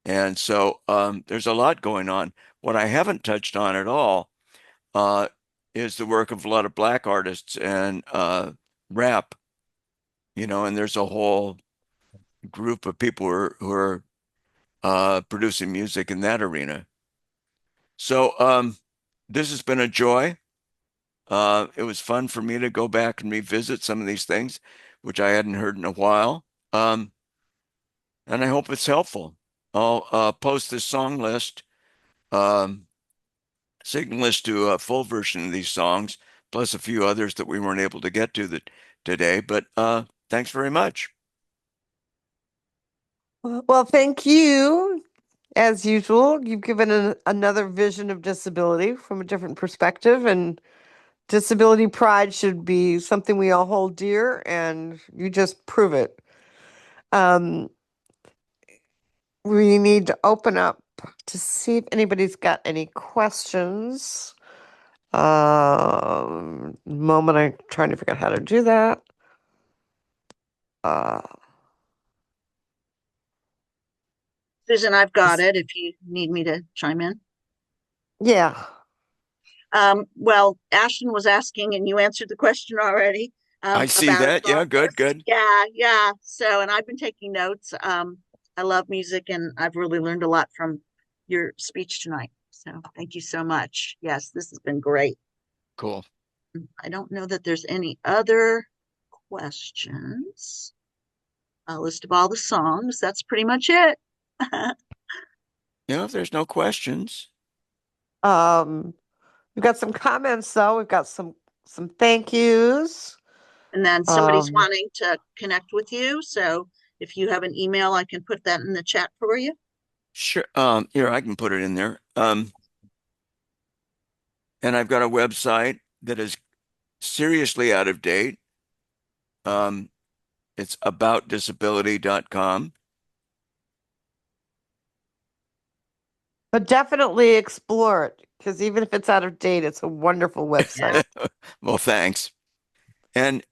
And so there's a lot going on. What I haven't touched on at all is the work of a lot of Black artists and rap, and there's a whole group of people who are producing music in that arena. So this has been a joy. It was fun for me to go back and revisit some of these things, which I hadn't heard in a while. And I hope it's helpful. I'll post this song list, signal list to a full version of these songs, plus a few others that we weren't able to get to today. But thanks very much. Well, thank you. As usual, you've given another vision of disability from a different perspective, and disability pride should be something we all hold dear, and you just prove it. We need to open up to see if anybody's got any questions. Moment, I'm trying to figure out how to do that. Susan, I've got it if you need me to chime in. Yeah. Well, Ashton was asking, and you answered the question already. I see that. Yeah, good. Yeah. So, and I've been taking notes. I love music, and I've really learned a lot from your speech tonight. So, thank you so much. Yes, this has been great. Cool. I don't know that there's any other questions. A list of all the songs. That's pretty much it. If there's no questions. We've got some comments though. We've got some thank yous. And then somebody's wanting to connect with you. So if you have an email, I can put that in the chat for you. Sure. Here, I can put it in there. And I've got a website that is seriously out of date. It's aboutdisability.com. But definitely explore it, because even if it's out of date, it's a wonderful website. Well, thanks. And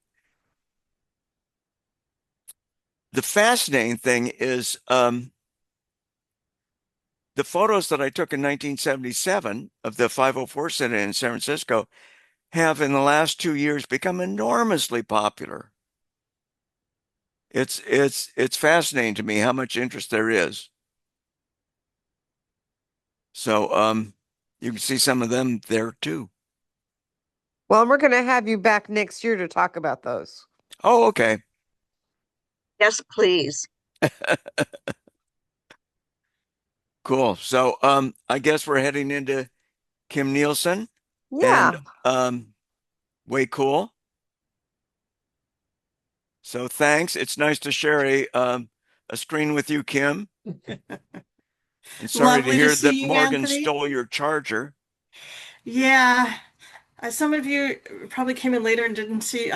the fascinating thing is the photos that I took in 1977 of the 504 Senate in San Francisco have in the last 2 years become enormously popular. It's fascinating to me how much interest there is. So you can see some of them there too. Well, we're going to have you back next year to talk about those. Oh, okay. Yes, please. Cool. So I guess we're heading into Kim Nielsen. Yeah. And way cool. So thanks. It's nice to share a screen with you, Kim. And sorry Lovely to hear to see that you, Morgan Anthony. stole your charger. Yeah. Some of you probably came in later and didn't see.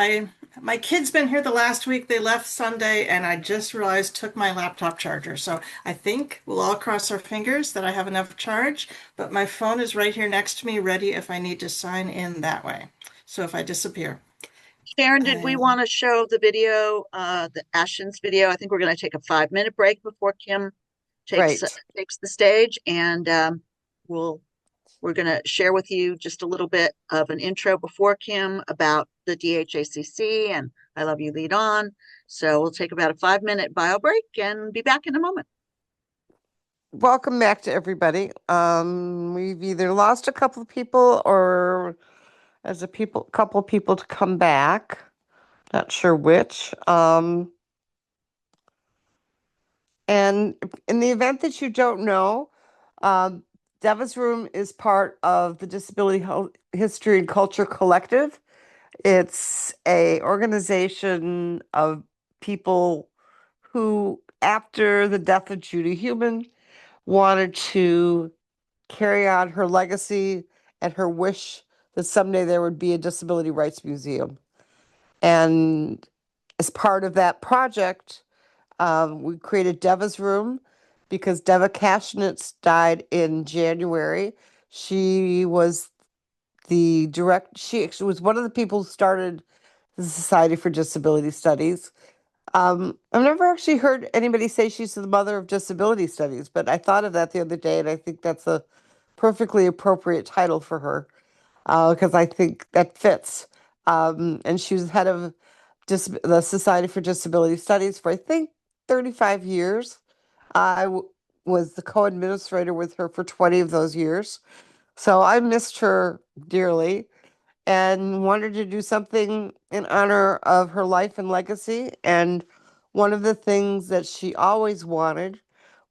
My kid's been here the last week. They left Sunday, and I just realized took my laptop charger. So I think we'll all cross our fingers that I have enough charge. But my phone is right here next to me, ready if I need to sign in that way. So if I disappear. Sharon, did we want to show the video, the Ashton's video? I think we're going to take a 5-minute break before Kim takes the stage, and we're going to share with you just a little bit of an intro before Kim about the DHACC and I Love You Lead On. So we'll take about a 5-minute bio break and be back in a moment. Welcome back to everybody. We've either lost a couple of people or as a couple of people to come back. Not sure which. And in the event that you don't know, Devva's Room is part of the Disability History and Culture Collective. It's a organization of people who, after the death of Judy Heumann, wanted to carry on her legacy and her wish that someday there would be a disability rights museum. And as part of that project, we created Devva's Room because Devva Kasnitz died in January. She was she was one of the people who started the Society for Disability Studies. I've never actually heard anybody say she's the mother of disability studies, but I thought of that the other day, and I think that's a perfectly appropriate title for her because I think that fits. And she was head of the Society for Disability Studies for, I think, 35 years. I was the co-administrator with her for 20 of those years. So I missed her dearly and wanted to do something in honor of her life and legacy. And one of the things that she always wanted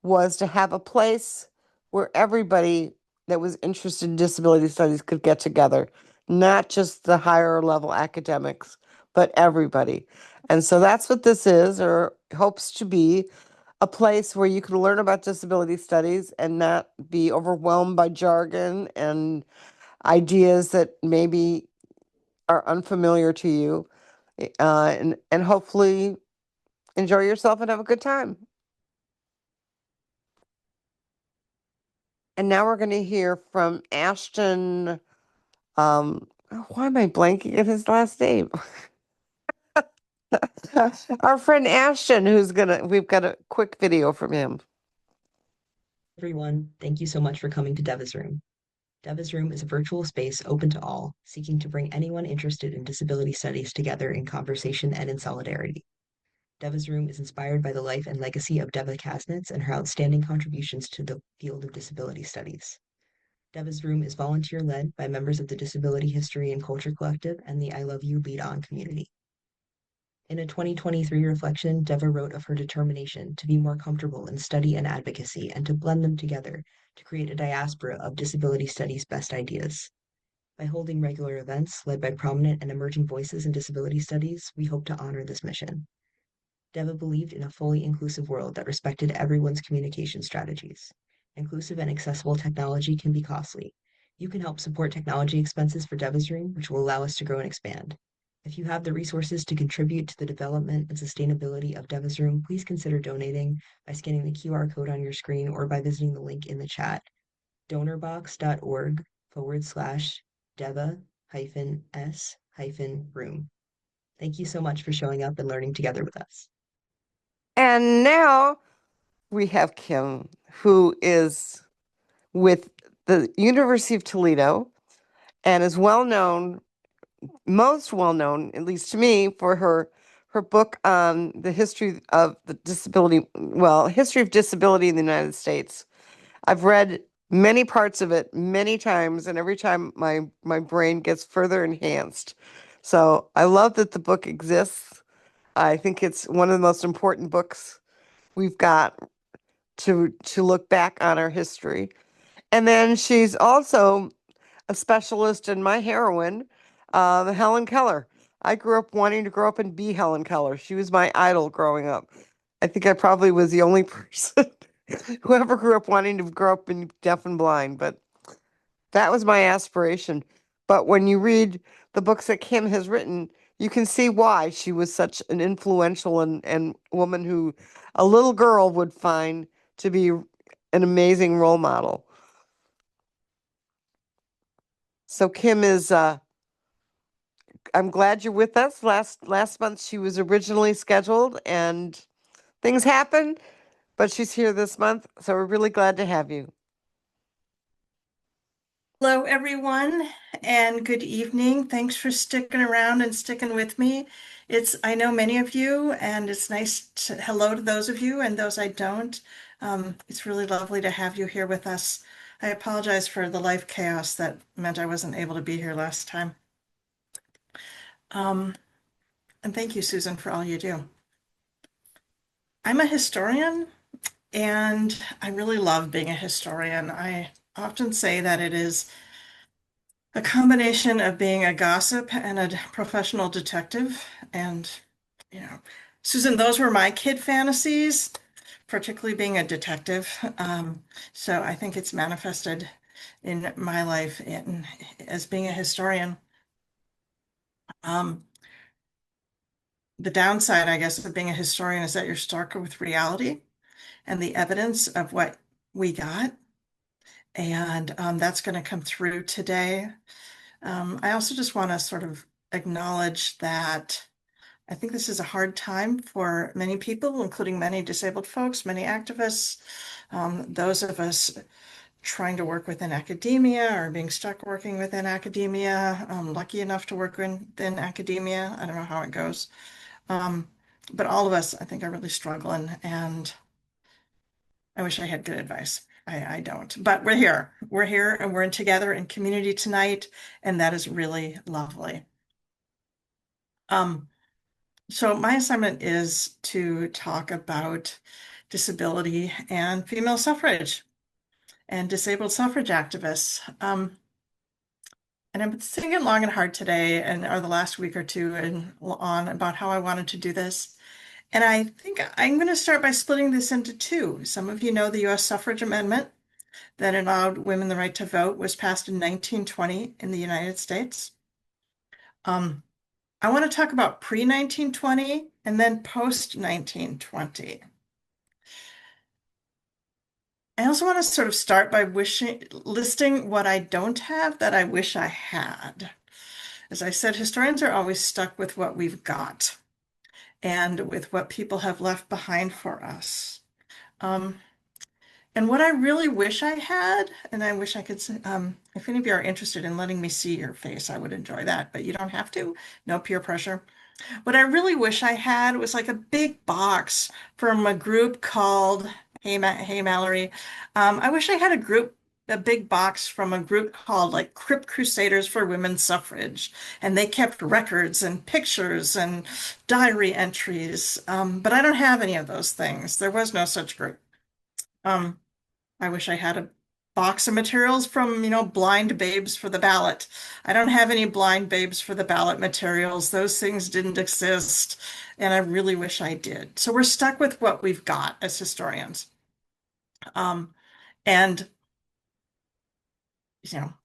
was to have a place where everybody that was interested in disability studies could get together, not just the higher level academics, but everybody. And so that's what this is, or hopes to be, a place where you can learn about disability studies and not be overwhelmed by jargon and ideas that maybe are unfamiliar to you, and hopefully enjoy yourself and have a good time. And now we're going to hear from Ashton. Why am I blanking at his last name? Our friend Ashton, we've got a quick video from him. Everyone, thank you so much for coming to Devva's Room. Devva's Room is a virtual space open to all, seeking to bring anyone interested in disability studies together in conversation and in solidarity. Devva's Room is inspired by the life and legacy of Devva Kasnitz and her outstanding contributions to the field of disability studies. Devva's Room is volunteer-led by members of the Disability History and Culture Collective and the I Love You Lead On community. In a 2023 reflection, Devva wrote of her determination to be more comfortable in study and advocacy and to blend them together to create a diaspora of disability studies best ideas. By holding regular events led by prominent and emerging voices in disability studies, we hope to honor this mission. Devva believed in a fully inclusive world that respected everyone's communication strategies. Inclusive and accessible technology can be costly. You can help support technology expenses for Devva's Room, which will allow us to grow and expand. If you have the resources to contribute to the development and sustainability of Devva's Room, please consider donating by scanning the QR code on your screen or by visiting the link in the chat, donorbox.org/Devva-S-room. Thank you so much for showing up and learning together with us. And now we have Kim, who is with the University of Toledo and is most well known, at least to me, for her book on the history of disability in the United States. I've read many parts of it many times, and every time my brain gets further enhanced. So I love that the book exists. I think it's one of the most important books we've got to look back on our history. And then she's also a specialist in my heroine, Helen Keller. I grew up wanting to grow up and be Helen Keller. She was my idol growing up. I think I probably was the only person who ever grew up wanting to grow up and deaf and blind, but that was my aspiration. But when you read the books that Kim has written, you can see why she was such an influential and woman who a little girl would find to be an amazing role model. So Kim is I'm glad you're with us. Last month she was originally scheduled and things happened, but she's here this month, so we're really glad to have you. Hello, everyone, and good evening. Thanks for sticking around and sticking with me. I know many of you, and it's nice to hello to those of you and those I don't. It's really lovely to have you here with us. I apologize for the life chaos that meant I wasn't able to be here last time. And thank you, Susan, for all you do. I'm a historian, and I really love being a historian. I often say that it is a combination of being a gossip and a professional detective. And, Susan, those were my kid fantasies, particularly being a detective. So I think it's manifested in my life as being a historian. The downside, I guess, of being a historian is that you're stuck with reality and the evidence of what we got. And that's going to come through today. I also just want to sort of acknowledge that I think this is a hard time for many people, including many disabled folks, many activists, those of us trying to work within academia or being stuck working within academia, lucky enough to work within academia. I don't know how it goes. But all of us, I think, are really struggling, and I wish I had good advice. I don't, but we're here. We're here and we're together in community tonight, and that is really lovely. So my assignment is to talk about disability and female suffrage and disabled suffrage activists. And I've been thinking long and hard today or the last week or two and on about how I wanted to do this. And I think I'm going to start by splitting this into two. Some of you know the U.S. suffrage amendment that allowed women the right to vote was passed in 1920 in the United States. I want to talk about pre-1920 and then post-1920. I also want to sort of start by listing what I don't have that I wish I had. As I said, historians are always stuck with what we've got and with what people have left behind for us. And what I really wish I had, and I wish I could, if any of you are interested in letting me see your face, I would enjoy that, but you don't have to, no peer pressure. What I really wish I had was like a big box from a group called, hey Mallory, I wish I had a big box from a group called like Crip Crusaders for Women's Suffrage, and they kept records and pictures and diary entries, but I don't have any of those things. There was no such group. I wish I had a box of materials from, Blind Babes for the Ballot. I don't have any Blind Babes for the Ballot materials. Those things didn't exist, and I really wish I did. So we're stuck with what we've got as historians. And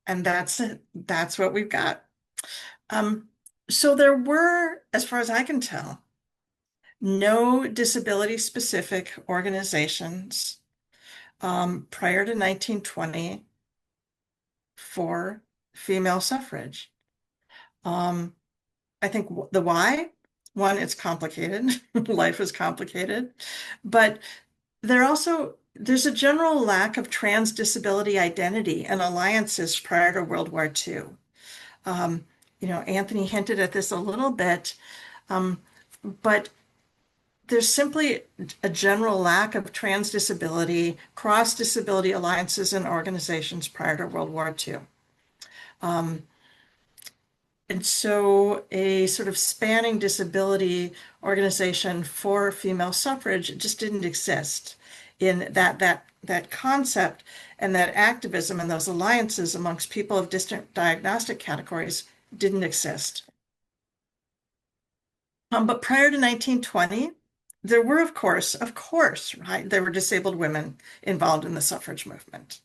that's it. That's what we've got. So there were, as far as I can tell, no disability-specific organizations prior to 1920 for female suffrage. I think the why, one, it's complicated. Life is complicated, but there's a general lack of trans disability identity and alliances prior to World War II. Anthony hinted at this a little bit, but there's simply a general lack of trans disability, cross disability alliances and organizations prior to World War II. And so a sort of spanning disability organization for female suffrage just didn't exist in that concept, and that activism and those alliances amongst people of distant diagnostic categories didn't exist. But prior to 1920, there were, of course, right, there were disabled women involved in the suffrage movement.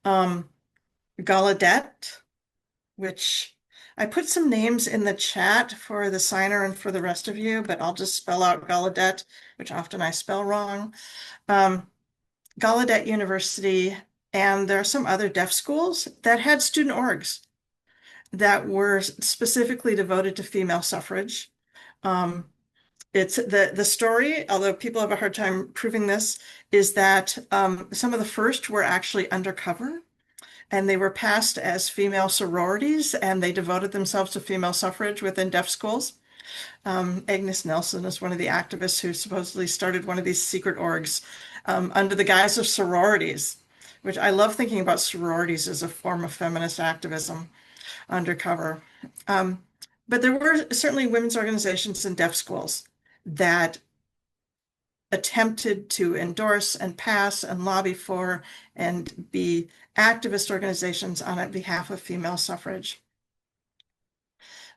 Gallaudet, which I put some names in the chat for the signer and for the rest of you, but I'll just spell out Gallaudet, which often I spell wrong. Gallaudet University, and there are some other deaf schools that had student orgs that were specifically devoted to female suffrage. It's the story, although people have a hard time proving this, is that some of the first were actually undercover, and they were passed as female sororities, and they devoted themselves to female suffrage within deaf schools. Agnes Nielsen is one of the activists who supposedly started one of these secret orgs under the guise of sororities, which I love thinking about sororities as a form of feminist activism undercover. But there were certainly women's organizations and deaf schools that attempted to endorse and pass and lobby for and be activist organizations on behalf of female suffrage.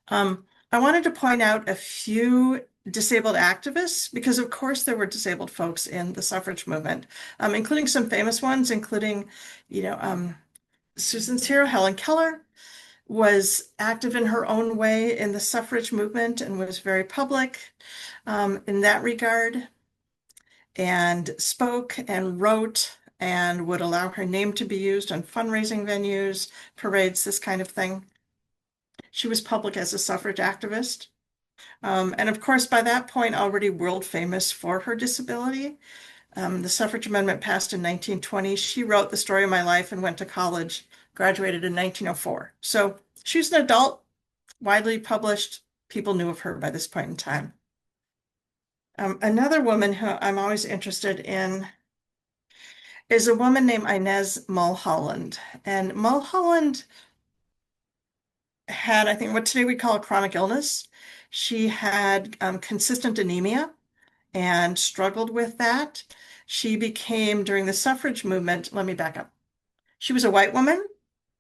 I wanted to point out a few disabled activists because, of course, there were disabled folks in the suffrage movement, including some famous ones, including, Susan's hero, Helen Keller, was active in her own way in the suffrage movement and was very public in that regard, and spoke and wrote and would allow her name to be used on fundraising venues, parades, this kind of thing. She was public as a suffrage activist. And of course, by that point, already world famous for her disability. The suffrage amendment passed in 1920. She wrote The Story of My Life and went to college, graduated in 1904. So she was an adult, widely published. People knew of her by this point in time. Another woman who I'm always interested in is a woman named Inez Mulholland. And Mulholland had, I think, what today we call a chronic illness. She had consistent anemia and struggled with that. She became, during the suffrage movement, let me back up. She was a white woman,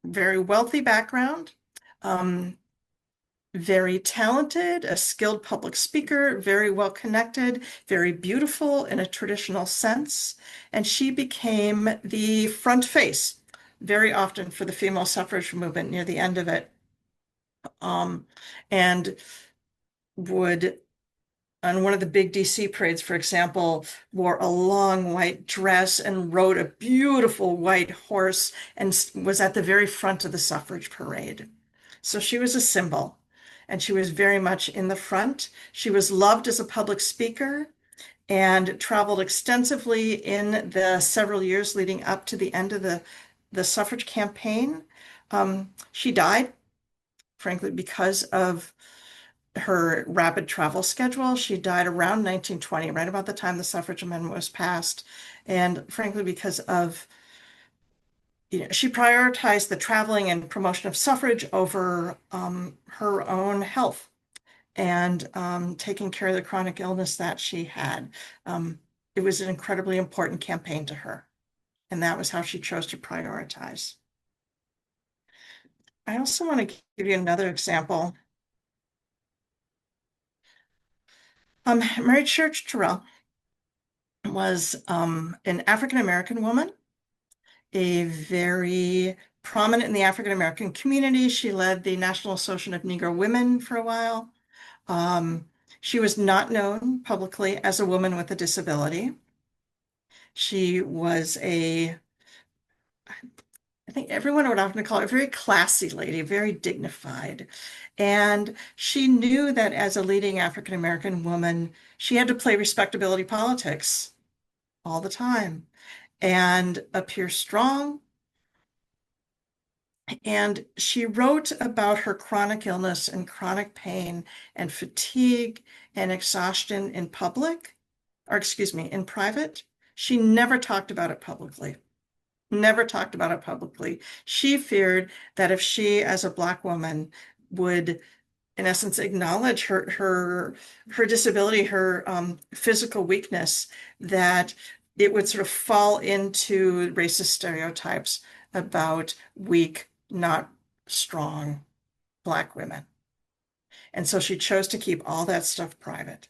very wealthy background, very talented, a skilled public speaker, very well connected, very beautiful in a traditional sense. And she became the front face very often for the female suffrage movement near the end of it. And would, on one of the big DC parades, for example, wore a long white dress and rode a beautiful white horse and was at the very front of the suffrage parade. So she was a symbol, and she was very much in the front. She was loved as a public speaker and traveled extensively in the several years leading up to the end of the suffrage campaign. She died, frankly, because of her rapid travel schedule. She died around 1920, right about the time the suffrage amendment was passed. And frankly, because of, she prioritized the traveling and promotion of suffrage over her own health and taking care of the chronic illness that she had. It was an incredibly important campaign to her, and that was how she chose to prioritize. I also want to give you another example. Mary Church Terrell was an African-American woman, a very prominent in the African-American community. She led the National Association of Negro Women for a while. She was not known publicly as a woman with a disability. She was I think everyone would often call her a very classy lady, very dignified. And she knew that as a leading African-American woman, she had to play respectability politics all the time and appear strong. And she wrote about her chronic illness and chronic pain and fatigue and exhaustion in public, or excuse me, in private. She never talked about it publicly. Never talked about it publicly. She feared that if she, as a Black woman, would, in essence, acknowledge her disability, her physical weakness, that it would sort of fall into racist stereotypes about weak, not strong Black women. And so she chose to keep all that stuff private.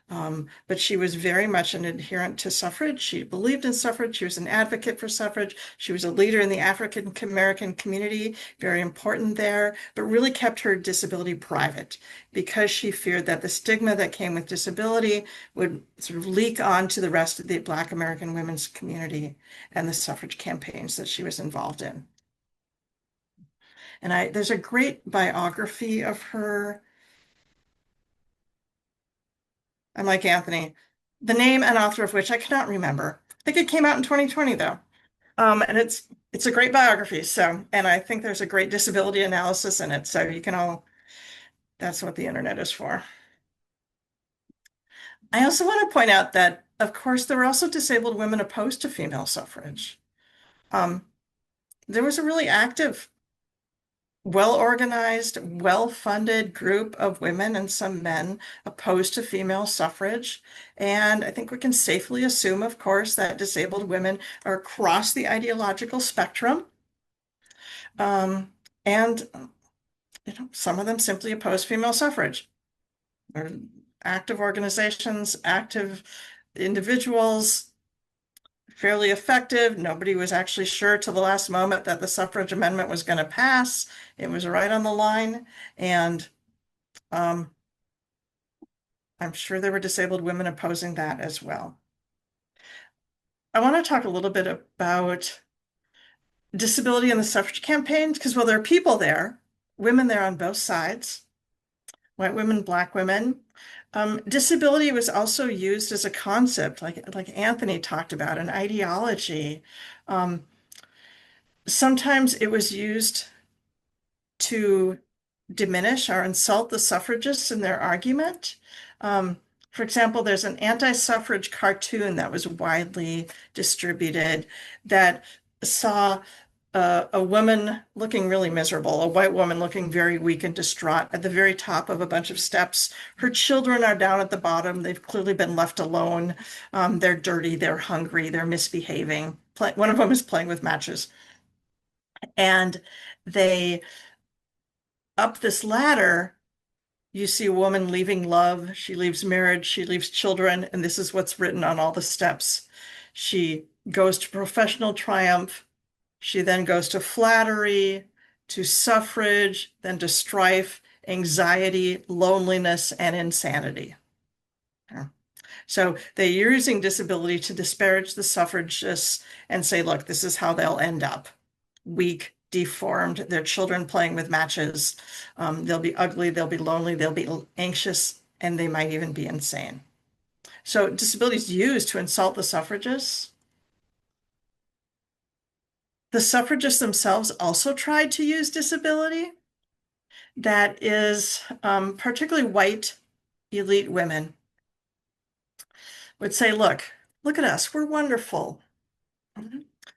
But she was very much an adherent to suffrage. She believed in suffrage. She was an advocate for suffrage. She was a leader in the African American community, very important there, but really kept her disability private because she feared that the stigma that came with disability would sort of leak on to the rest of the Black American women's community and the suffrage campaigns that she was involved in. And there's a great biography of her. I'm like Anthony, the name and author of which I cannot remember. I think it came out in 2020 though. And it's a great biography. So, and I think there's a great disability analysis in it. So you can all, that's what the internet is for. I also want to point out that, of course, there were also disabled women opposed to female suffrage. There was a really active, well-organized, well-funded group of women and some men opposed to female suffrage. And I think we can safely assume, of course, that disabled women are across the ideological spectrum. And some of them simply oppose female suffrage. Or active organizations, active individuals, fairly effective. Nobody was actually sure till the last moment that the suffrage amendment was going to pass. It was right on the line. And I'm sure there were disabled women opposing that as well. I want to talk a little bit about disability in the suffrage campaigns, because while there are people there, women there on both sides, white women, Black women, disability was also used as a concept, like Anthony talked about, an ideology. Sometimes it was used to diminish or insult the suffragists in their argument. For example, there's an anti-suffrage cartoon that was widely distributed that saw a woman looking really miserable, a white woman looking very weak and distraught at the very top of a bunch of steps. Her children are down at the bottom. They've clearly been left alone. They're dirty, they're hungry, they're misbehaving. One of them is playing with matches. And they, up this ladder, you see a woman leaving love, she leaves marriage, she leaves children, and this is what's written on all the steps. She goes to professional triumph. She then goes to flattery, to suffrage, then to strife, anxiety, loneliness, and insanity. So they're using disability to disparage the suffragists and say, look, this is how they'll end up. Weak, deformed, their children playing with matches. They'll be ugly, they'll be lonely, they'll be anxious, and they might even be insane. So disability is used to insult the suffragists. The suffragists themselves also tried to use disability. That is, particularly white elite women would say, look at us, we're wonderful.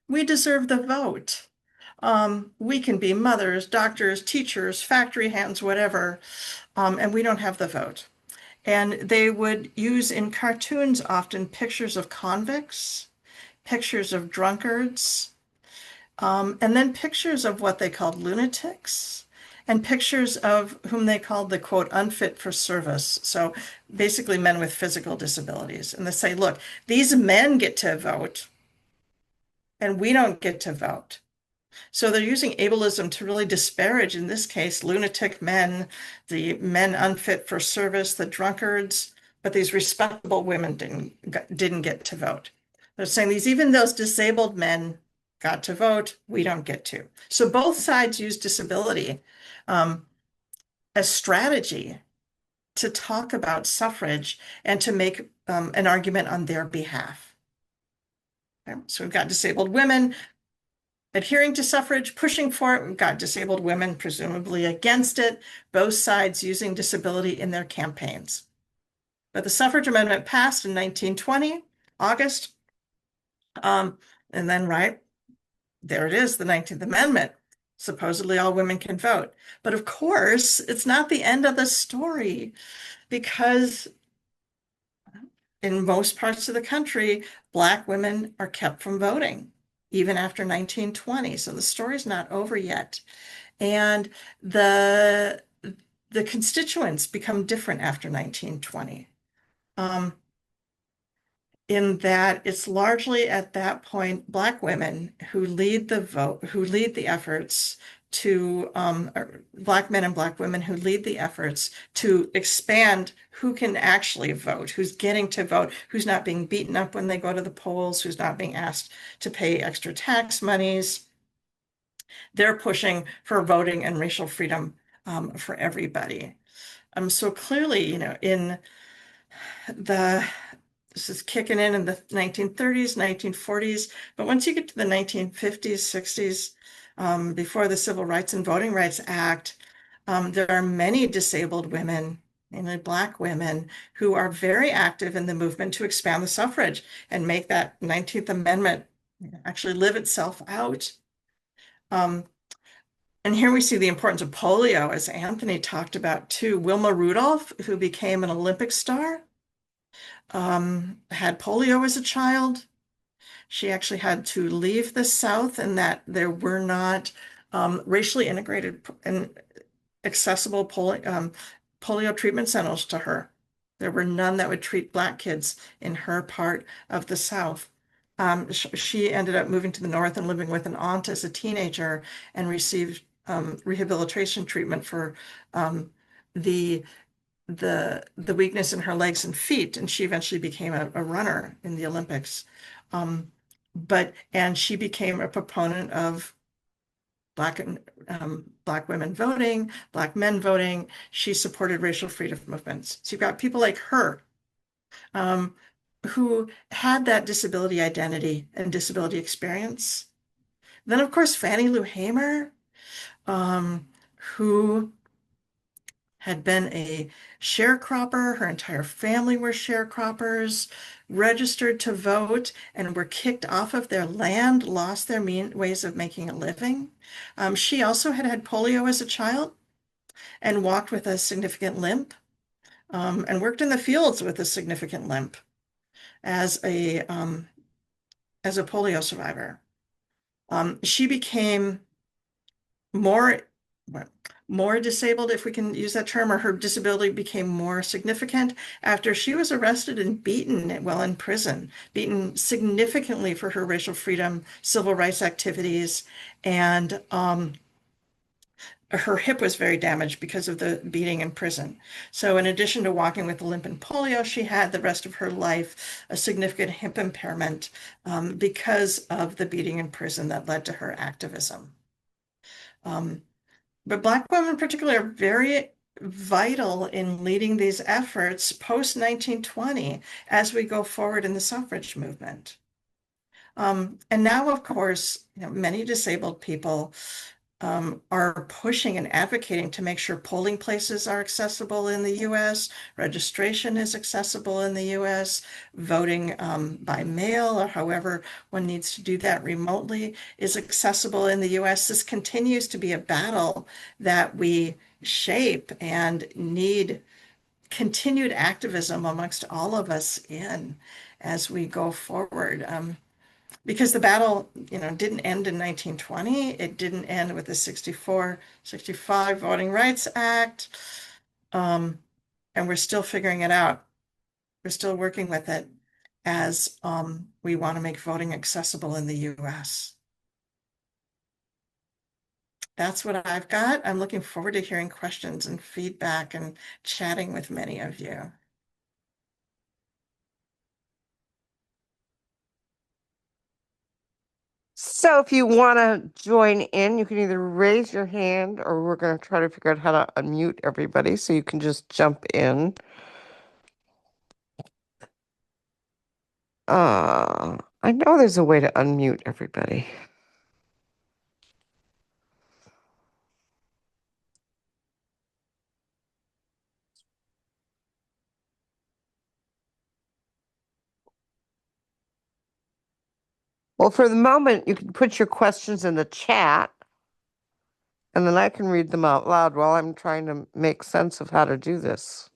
We deserve the vote. We can be mothers, doctors, teachers, factory hands, whatever, and we don't have the vote. And they would use in cartoons often pictures of convicts, pictures of drunkards, and then pictures of what they called lunatics, and pictures of whom they called the, quote, unfit for service. So basically men with physical disabilities. And they say, look, these men get to vote, and we don't get to vote. So they're using ableism to really disparage, in this case, lunatic men, the men unfit for service, the drunkards, but these respectable women didn't get to vote. They're saying even those disabled men got to vote, we don't get to. So both sides use disability as strategy to talk about suffrage and to make an argument on their behalf. Okay, so we've got disabled women adhering to suffrage, pushing for it. We've got disabled women presumably against it, both sides using disability in their campaigns. But the suffrage amendment passed in 1920, August, and then there it is, the 19th Amendment. Supposedly all women can vote. But of course, it's not the end of the story, because in most parts of the country, Black women are kept from voting, even after 1920. So the story's not over yet. And the constituents become different after 1920. in that it's largely at that point Black women who lead the vote, who lead the efforts to Black men and Black women who lead the efforts to expand who can actually vote, who's getting to vote, who's not being beaten up when they go to the polls, who's not being asked to pay extra tax monies. They're pushing for voting and racial freedom for everybody. So clearly, in this is kicking in the 1930s, 1940s, but once you get to the 1950s, 60s, before the Civil Rights and Voting Rights Act, there are many disabled women, mainly Black women, who are very active in the movement to expand the suffrage and make that 19th Amendment actually live itself out. And here we see the importance of polio, as Anthony talked about too. Wilma Rudolph, who became an Olympic star, had polio as a child. She actually had to leave the South, and that there were not racially integrated and accessible polio treatment centers to her. There were none that would treat Black kids in her part of the South. She ended up moving to the North and living with an aunt as a teenager and received rehabilitation treatment for the weakness in her legs and feet, and she eventually became a runner in the Olympics. And she became a proponent of Black women voting, Black men voting. She supported racial freedom movements. So you've got people like her who had that disability identity and disability experience. Then, of course, Fannie Lou Hamer, who had been a sharecropper. Her entire family were sharecroppers, registered to vote, and were kicked off of their land, lost their ways of making a living. She also had polio as a child and walked with a significant limp, and worked in the fields with a significant limp as a polio survivor. She became more disabled, if we can use that term, or her disability became more significant after she was arrested and beaten while in prison, beaten significantly for her racial freedom, civil rights activities, and her hip was very damaged because of the beating in prison. So in addition to walking with a limp and polio, she had the rest of her life a significant hip impairment because of the beating in prison that led to her activism. But Black women particularly are very vital in leading these efforts post-1920 as we go forward in the suffrage movement. And now, of course, many disabled people are pushing and advocating to make sure polling places are accessible in the US, registration is accessible in the US, voting by mail or however one needs to do that remotely is accessible in the US. This continues to be a battle that we shape and need continued activism amongst all of us in as we go forward. Because the battle, didn't end in 1920. It didn't end with the 64, 65 Voting Rights Act. And we're still figuring it out. We're still working with it as we want to make voting accessible in the US. That's what I've got. I'm looking forward to hearing questions and feedback and chatting with many of you. So if you want to join in, you can either raise your hand or we're going to try to figure out how to unmute everybody so you can just jump in. I know there's a way to unmute everybody. Well, for the moment, you can put your questions in the chat, and then I can read them out loud while I'm trying to make sense of how to do this.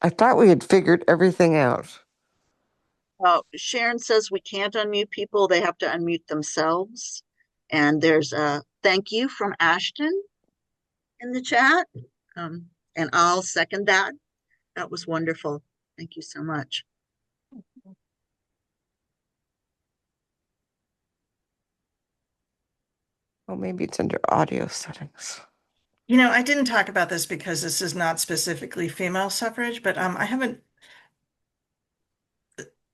I thought we had figured everything out. Sharon says we can't unmute people. They have to unmute themselves. And there's a thank you from Ashton in the chat. And I'll second that. That was wonderful. Thank you so much. Well, maybe it's under audio settings. You know, I didn't talk about this because this is not specifically female suffrage, but I haven't.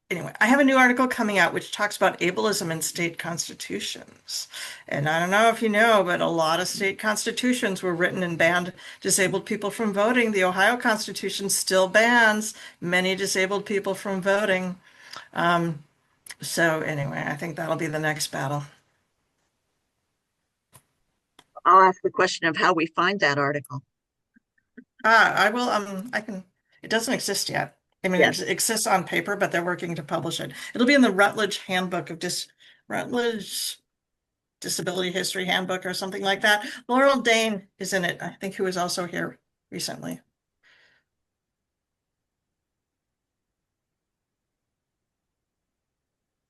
Anyway, I have a new article coming out which talks about ableism in state constitutions. And I don't know if you know, but a lot of state constitutions were written and banned disabled people from voting. The Ohio Constitution still bans many disabled people from voting. So anyway, I think that'll be the next battle. I'll ask the question of how we find that article. I will, I can, it doesn't exist yet. I mean, Yes. it exists on paper, but they're working to publish it. It'll be in the Rutledge Handbook of Rutledge Disability History Handbook or something like that. Laurel Dane is in it, I think, who was also here recently.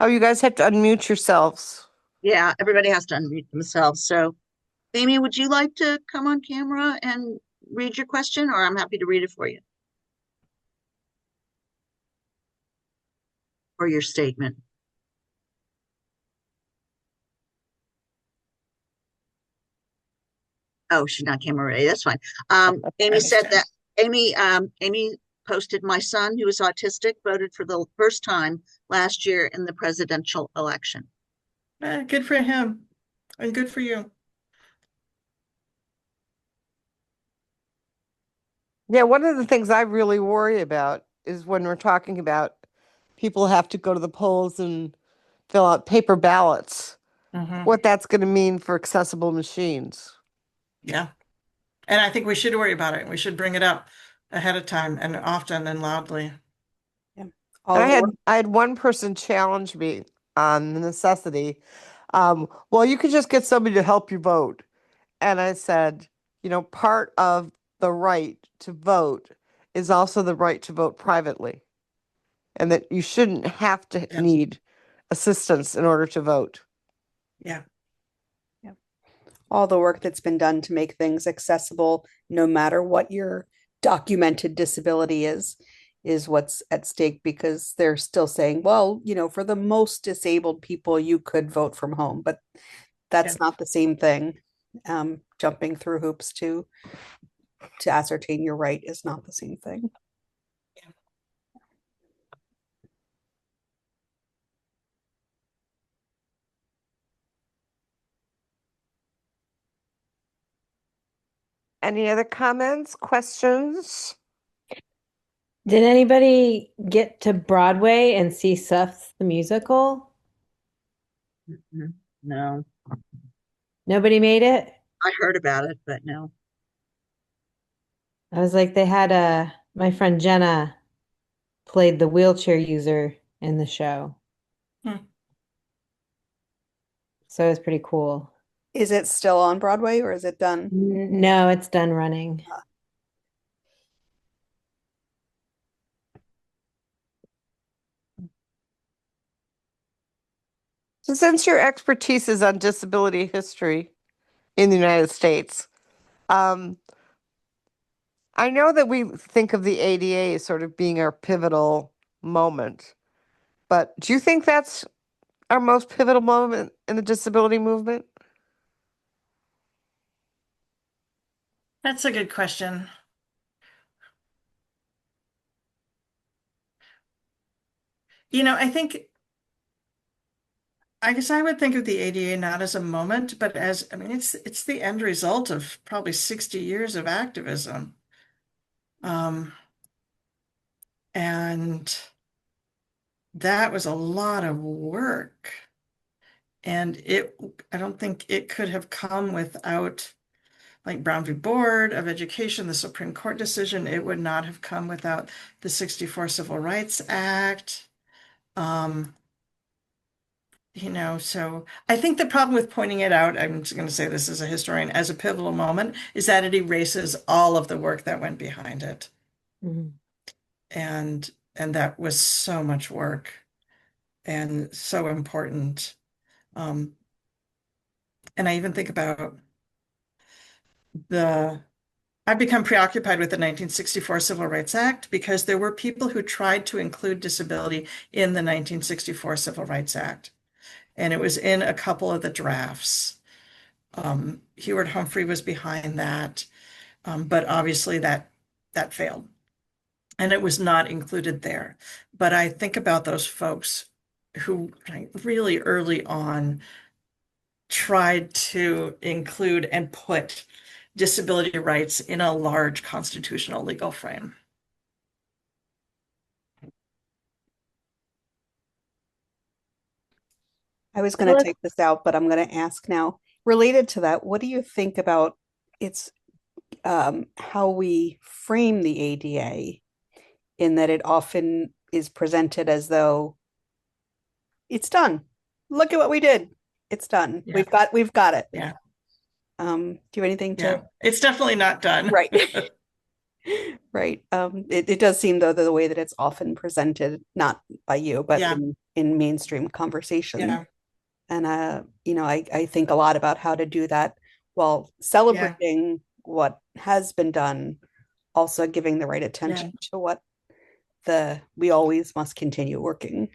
Oh, you guys have to unmute yourselves. Yeah, everybody has to unmute themselves. So, Amy, would you like to come on camera and read your question, or I'm happy to read it for you? Or your statement. Oh, she's not camera ready. That's fine. Amy said that Amy posted, my son, who is autistic, voted for the first time last year in the presidential election. Good for him, and good for you. Yeah, one of the things I really worry about is when we're talking about people have to go to the polls and fill out paper ballots, what that's going to mean for accessible machines. Yeah. And I think we should worry about it. We should bring it up ahead of time and often and loudly. Yeah. I had one person challenge me on the necessity. Well, you could just get somebody to help you vote. And I said, you know, part of the right to vote is also the right to vote privately. And that you shouldn't have to need assistance in order to vote. Yeah. All the work that's been done to make things accessible, no matter what your documented disability is what's at stake, because they're still saying, well, you know, for the most disabled people, you could vote from home, but that's not the same thing. Jumping through hoops to ascertain your right is not the same thing. Any other comments, questions? Did anybody get to Broadway and see Suff's the musical? No. Nobody made it? I heard about it, but no. I was like, they had my friend Jenna played the wheelchair user in the show. So it was pretty cool. Is it still on Broadway or is it done? No, it's done running. So since your expertise is on disability history in the United States, I know that we think of the ADA as sort of being our pivotal moment, but do you think that's our most pivotal moment in the disability movement? That's a good question. You know, I guess I would think of the ADA not as a moment, but as, I mean, it's the end result of probably 60 years of activism. And that was a lot of work. And I don't think it could have come without, like, Brown v. Board of Education, the Supreme Court decision. It would not have come without the 64 Civil Rights Act. You know, so I think the problem with pointing it out, I'm just going to say this as a historian, as a pivotal moment, is that it erases all of the work that went behind it. And that was so much work and so important. And I even think about the I've become preoccupied with the 1964 Civil Rights Act because there were people who tried to include disability in the 1964 Civil Rights Act. And it was in a couple of the drafts. Hewart Humphrey was behind that, but obviously that failed. And it was not included there. But I think about those folks who really early on tried to include and put disability rights in a large constitutional legal frame. I was going to take this out, but I'm going to ask now. Related to that, what do you think about its how we frame the ADA, in that it often is presented as though it's done. Look at what we did. It's done. Yeah. We've got it. Yeah. Do you have anything to? Yeah. It's definitely not done. Right. Right. It does seem, though, the way that it's often presented, not by you, but in mainstream conversation. Yeah. And you know, I think a lot about how to do that while celebrating what has been done, also giving the right attention to what we always must continue working.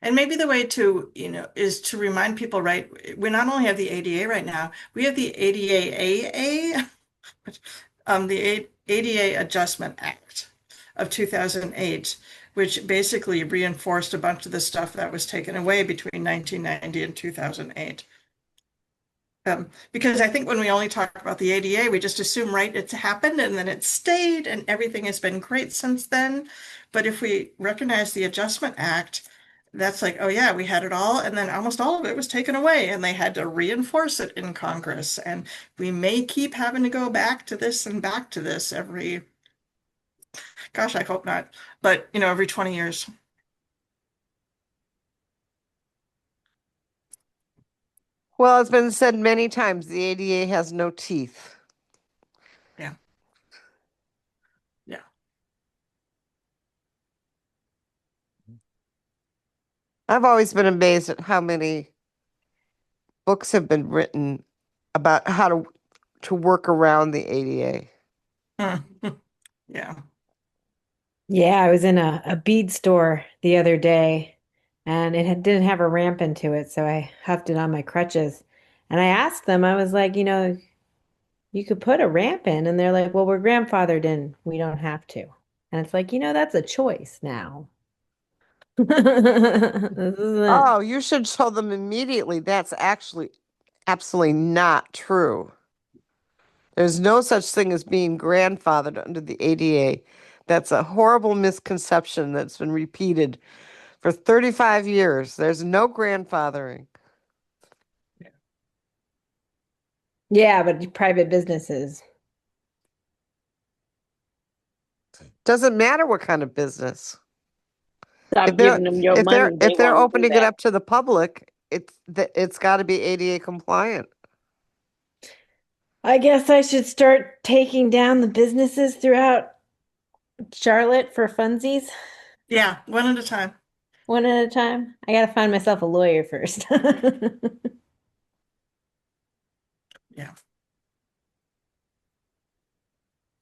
And maybe the way to, you know, is to remind people, right? We not only have the ADA right now, we have the ADA, the ADA Adjustment Act of 2008, which basically reinforced a bunch of the stuff that was taken away between 1990 and 2008. Because I think when we only talk about the ADA, we just assume, right, it's happened and then it stayed and everything has been great since then. But if we recognize the Adjustment Act, that's like, oh yeah, we had it all, and then almost all of it was taken away, and they had to reinforce it in Congress. And we may keep having to go back to this and back to this every, gosh, I hope not, but you know, every 20 years. Well, it's been said many times, the ADA has no teeth. Yeah. Yeah. I've always been amazed at how many books have been written about how to work around the ADA. Yeah. Yeah, I was in a bead store the other day and didn't have a ramp into it, so I huffed it on my crutches. And I asked them, I was like, you know, you could put a ramp in, and they're like, well, we're grandfathered in. We don't have to. And it's like, you know, that's a choice now. Oh, you should tell them immediately that's actually absolutely not true. There's no such thing as being grandfathered under the ADA. That's a horrible misconception that's been repeated for 35 years. There's no grandfathering. Yeah, but private businesses. Doesn't matter what kind of business. Stop giving them your money. If they're opening it up to the public, it's got to be ADA compliant. I guess I should start taking down the businesses throughout Charlotte for funsies. Yeah, one at a time. One at a time. I gotta find myself a lawyer first. Yeah.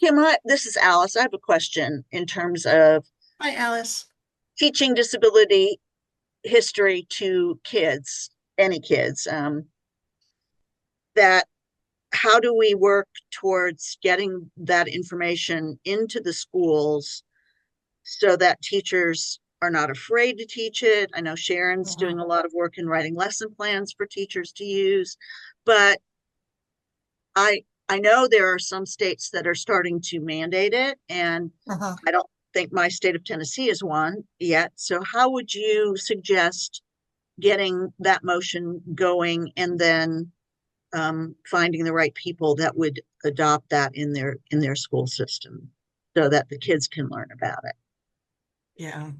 Kim, this is Alice. I have a question in terms of Hi, Alice. Teaching disability history to kids, any kids. That how do we work towards getting that information into the schools so that teachers are not afraid to teach it? I know Sharon's doing a lot of work in writing lesson plans for teachers to use, but I know there are some states that are starting to mandate it, and I don't think my state of Tennessee is one yet. So how would you suggest getting that motion going, and then finding the right people that would adopt that in their school system so that the kids can learn about it? Yeah.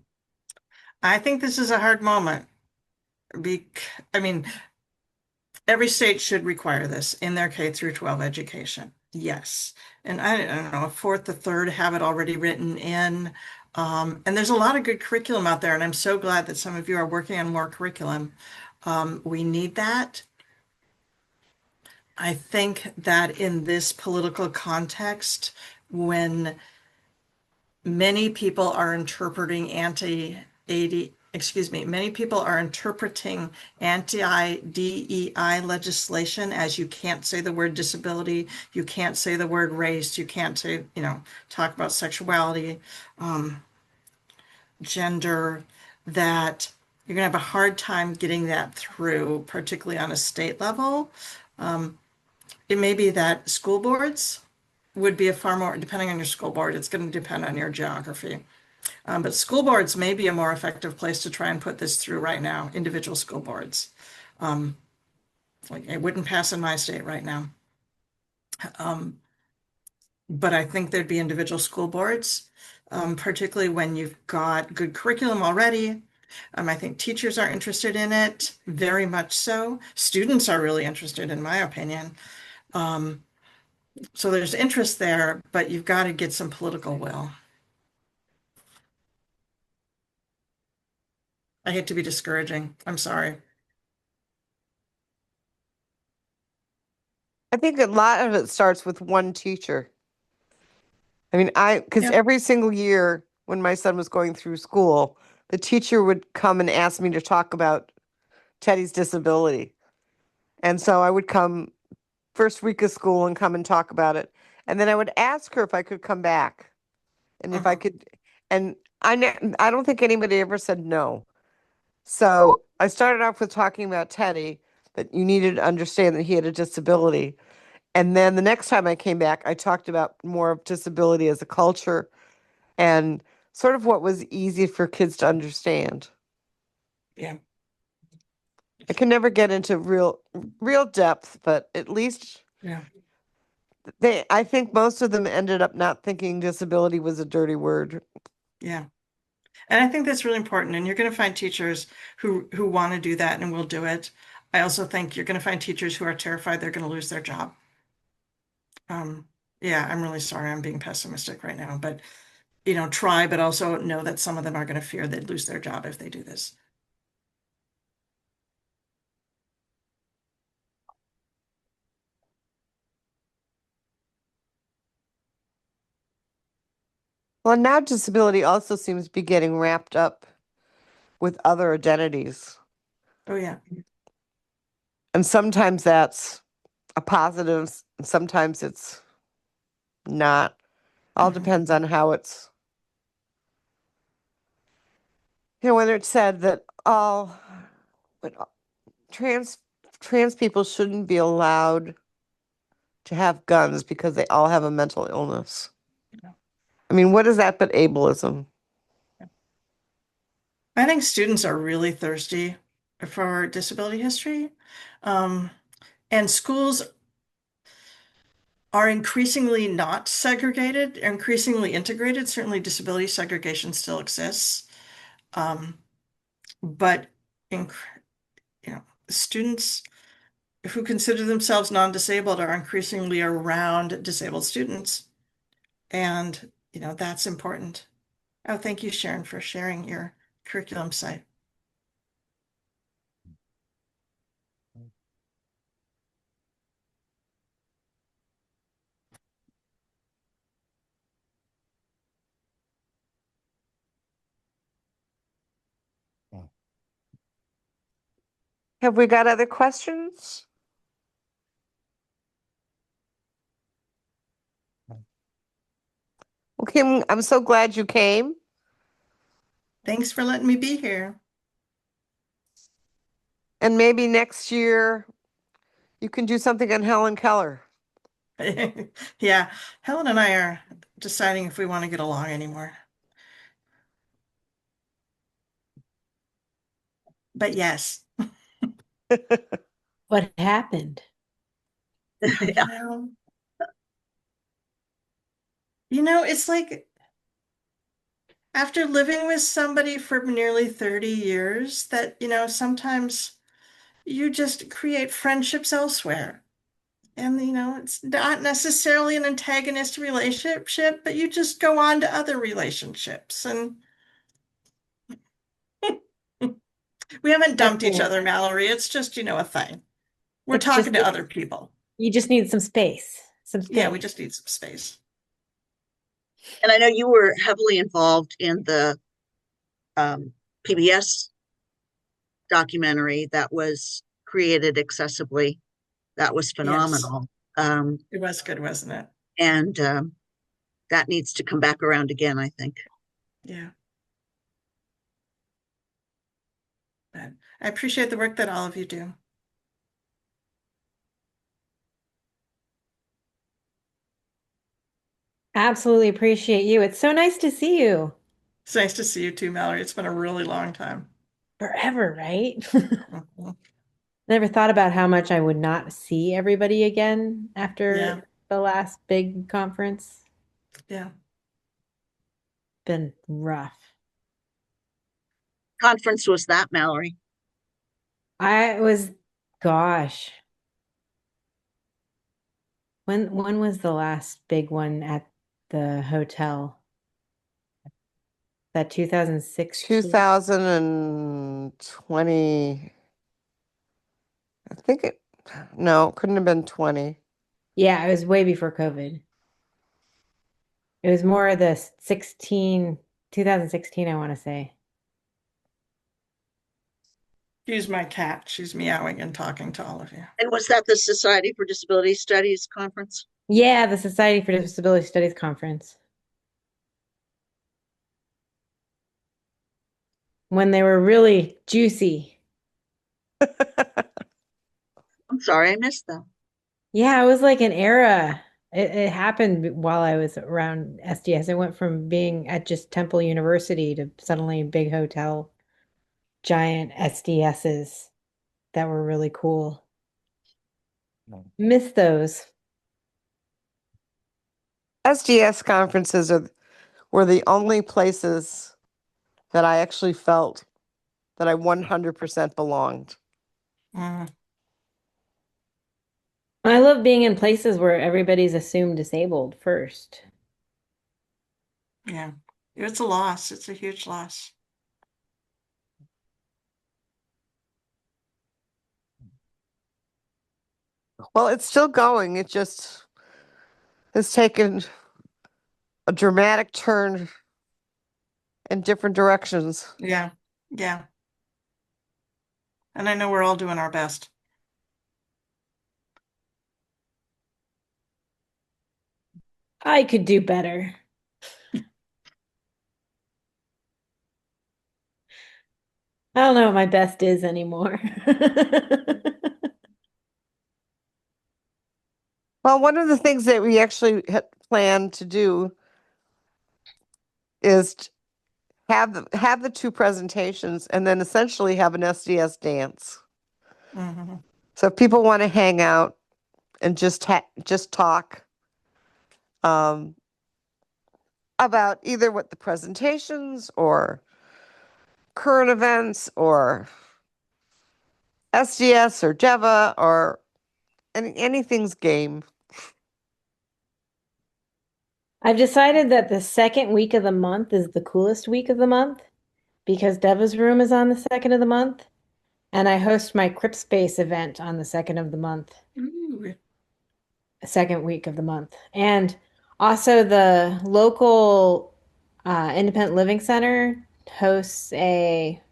I think this is a hard moment. I mean, every state should require this in their K through 12 education. Yes. And I don't know, a fourth, a third have it already written in. And there's a lot of good curriculum out there. And I'm so glad that some of you are working on more curriculum. We need that. I think that in this political context, when many people are interpreting many people are interpreting anti-DEI legislation as you can't say the word disability, you can't say the word race, you can't say, talk about sexuality, gender, that you're going to have a hard time getting that through, particularly on a state level. It may be that school boards would be a far more, depending on your school board, it's going to depend on your geography. But school boards may be a more effective place to try and put this through right now, individual school boards. Like it wouldn't pass in my state right now. But I think there'd be individual school boards, particularly when you've got good curriculum already. I think teachers are interested in it, very much so. Students are really interested, in my opinion. So there's interest there, but you've got to get some political will. I hate to be discouraging. I'm sorry. I think a lot of it starts with one teacher. I mean, because every single year when my son was going through school, the teacher would come and ask me to talk about Teddy's disability. And so I would come first week of school and come and talk about it. And then I would ask her if I could come back and if I could. And I don't think anybody ever said no. So I started off with talking about Teddy, that you needed to understand that he had a disability. And then the next time I came back, I talked about more of disability as a culture and sort of what was easy for kids to understand. Yeah. I can never get into real depth, but at least I think most of them ended up not thinking disability was a dirty word. Yeah. And I think that's really important. And you're going to find teachers who want to do that and will do it. I also think you're going to find teachers who are terrified they're going to lose their job. Yeah, I'm really sorry I'm being pessimistic right now, but try, but also know that some of them are going to fear they'd lose their job if they do this. Well, now disability also seems to be getting wrapped up with other identities. Oh, yeah. And sometimes that's a positive, and sometimes it's not. All depends on how it's, whether it's said that trans people shouldn't be allowed to have guns because they all have a mental illness. I mean, what is that but ableism? I think students are really thirsty for disability history. And schools are increasingly not segregated, increasingly integrated. Certainly disability segregation still exists. But students who consider themselves non-disabled are increasingly around disabled students. And, that's important. Oh, thank you, Sharon, for sharing your curriculum site. Have we got other questions? Well, Kim, I'm so glad you came. Thanks for letting me be here. And maybe next year you can do something on Helen Keller. Yeah, Helen and I are deciding if we want to get along anymore. But yes. What happened? It's like after living with somebody for nearly 30 years that, sometimes you just create friendships elsewhere. And, it's not necessarily an antagonist relationship, but you just go on to other relationships. And we haven't dumped each other, Mallory. It's just, a thing. We're talking to other people. You just need some space. Some space. Yeah, we just need some space. And I know you were heavily involved in the PBS documentary that was created accessibly. That was phenomenal. Yes. It was good, wasn't it? And that needs to come back around again, I think. Yeah. But I appreciate the work that all of you do. Absolutely appreciate you. It's so nice to see you. It's nice to see you too, Mallory. It's been a really long time. Forever, right? Never thought about how much I would not see everybody again after the last big conference. Yeah. Been rough. Conference was that, Mallory? Gosh. When was the last big one at the hotel? That 2016? 2020. I think no, it couldn't have been 20. Yeah, it was way before COVID. It was more of the 2016, I want to say. Excuse my cat. She's meowing and talking to all of you. And was that the Society for Disability Studies conference? Yeah, the Society for Disability Studies conference. When they were really juicy. I'm sorry, I missed that. Yeah, it was like an era. It happened while I was around SDS. I went from being at just Temple University to suddenly big hotel, giant SDSs that were really cool. Miss those. SDS conferences were the only places that I actually felt that I 100% belonged. I love being in places where everybody's assumed disabled first. Yeah, it's a loss. It's a huge loss. Well, it's still going. It just has taken a dramatic turn in different directions. Yeah, yeah. And I know we're all doing our best. I could do better. I don't know what my best is anymore. Well, one of the things that we actually had planned to do is have the two presentations and then essentially have an SDS dance. Mm-hmm. So if people want to hang out and just talk about either what the presentations or current events or SDS or Devva or anything's game. I've decided that the second week of the month is the coolest week of the month because Devva's room is on the second of the month, and I host my Crip Space event on the second of the month. Ooh. Second week of the month. And also the local Independent Living Center hosts a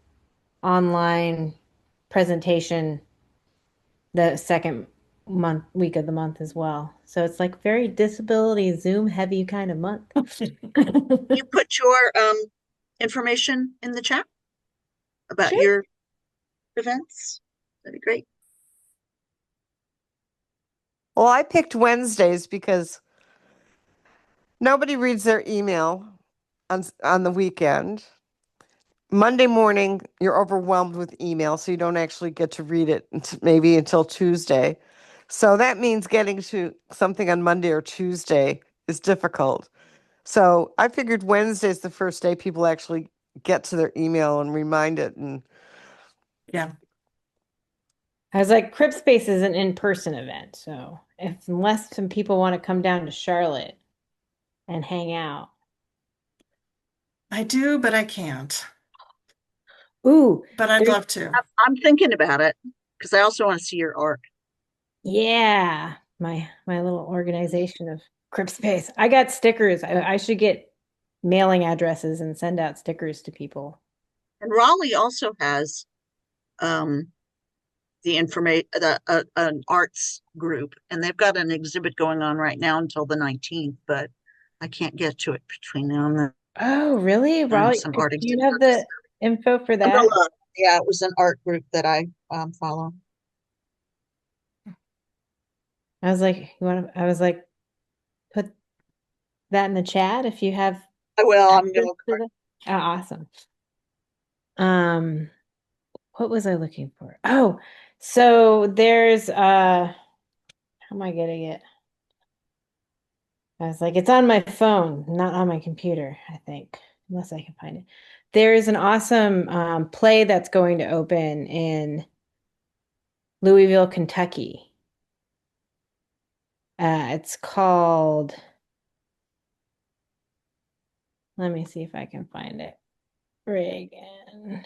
online presentation the second week of the month as well. So it's like very disability Zoom heavy kind of month. You put your information in the chat about Sure. your events. That'd be great. Well, I picked Wednesdays because nobody reads their email on the weekend. Monday morning, you're overwhelmed with email, so you don't actually get to read it maybe until Tuesday. So that means getting to something on Monday or Tuesday is difficult. So I figured Wednesday is the first day people actually get to their email and remind it. And yeah, I was like, Crip Space is an in-person event, so unless some people want to come down to Charlotte and hang out. I do, but I can't. Ooh, but I'd love to. I'm thinking about it because I also want to see your arc. Yeah, my little organization of Crip Space. I got stickers. I should get mailing addresses and send out stickers to people. And Raleigh also has the an arts group, and they've got an exhibit going on right now until the 19th, but I can't get to it between now and then. Oh, really? Raleigh, Some do art you have the info for that? Umbrella. Yeah, it was an art group that I follow. I was like, I was like, put that in the chat if you have. I will. I'm access going to that. Oh, awesome. What was I looking for? Oh, so there's how am I getting it? I was like, it's on my phone, not on my computer, I think, unless I can find it. There is an awesome play that's going to open in Louisville, Kentucky. It's called, let me see if I can find it. Reagan.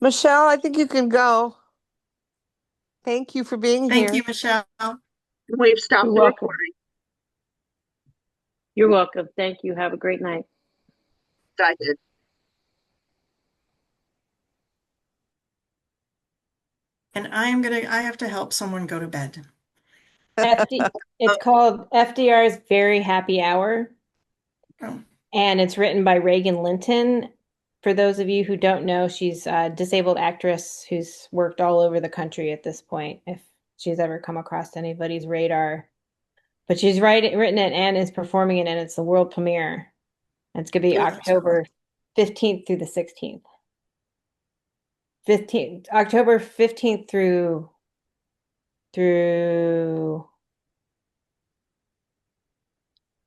Michelle, I think you can go. Thank you for being here. Thank you, Michelle. We've stopped You're the welcome. recording. You're welcome. Thank you. Have a great night. I did. And I have to help someone go to bed. It's called FDR's Very Happy Hour. Oh. And it's written by Reagan Linton. For those of you who don't know, she's a disabled actress who's worked all over the country at this point, if she's ever come across anybody's radar. But she's written it and is performing it, and it's the world premiere. And it's going to be October 15th through the 16th. October 15th through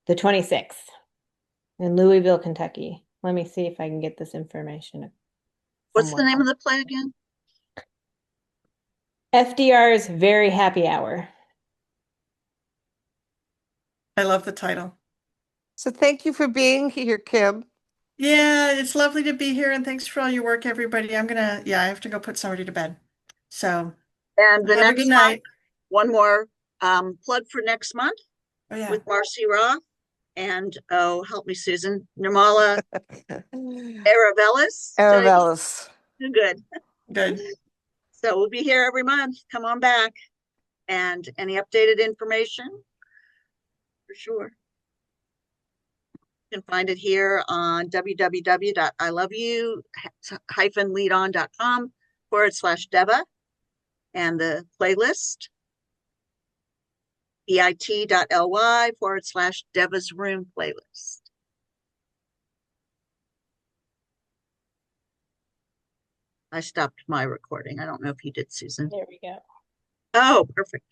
the 26th in Louisville, Kentucky. Let me see if I can get this information. What's the name of the play again? FDR's Very Happy Hour. I love the title. So thank you for being here, Kim. Yeah, it's lovely to be here, and thanks for all your work, everybody. I have to go put somebody to bed. So, and the have next a good night. One more plug for next month with Marcy Roth and, oh, help me, Susan, Nirmala Aravelis. Aravelis. Good. Good. So we'll be here every month. Come on back. And any updated information, for sure. You can find it here on www.iloveyou-leadon.com/Devva and the playlist bit.ly/Devva's Room playlist. I stopped my recording. I don't know if you did, Susan. There we go. Oh, perfect.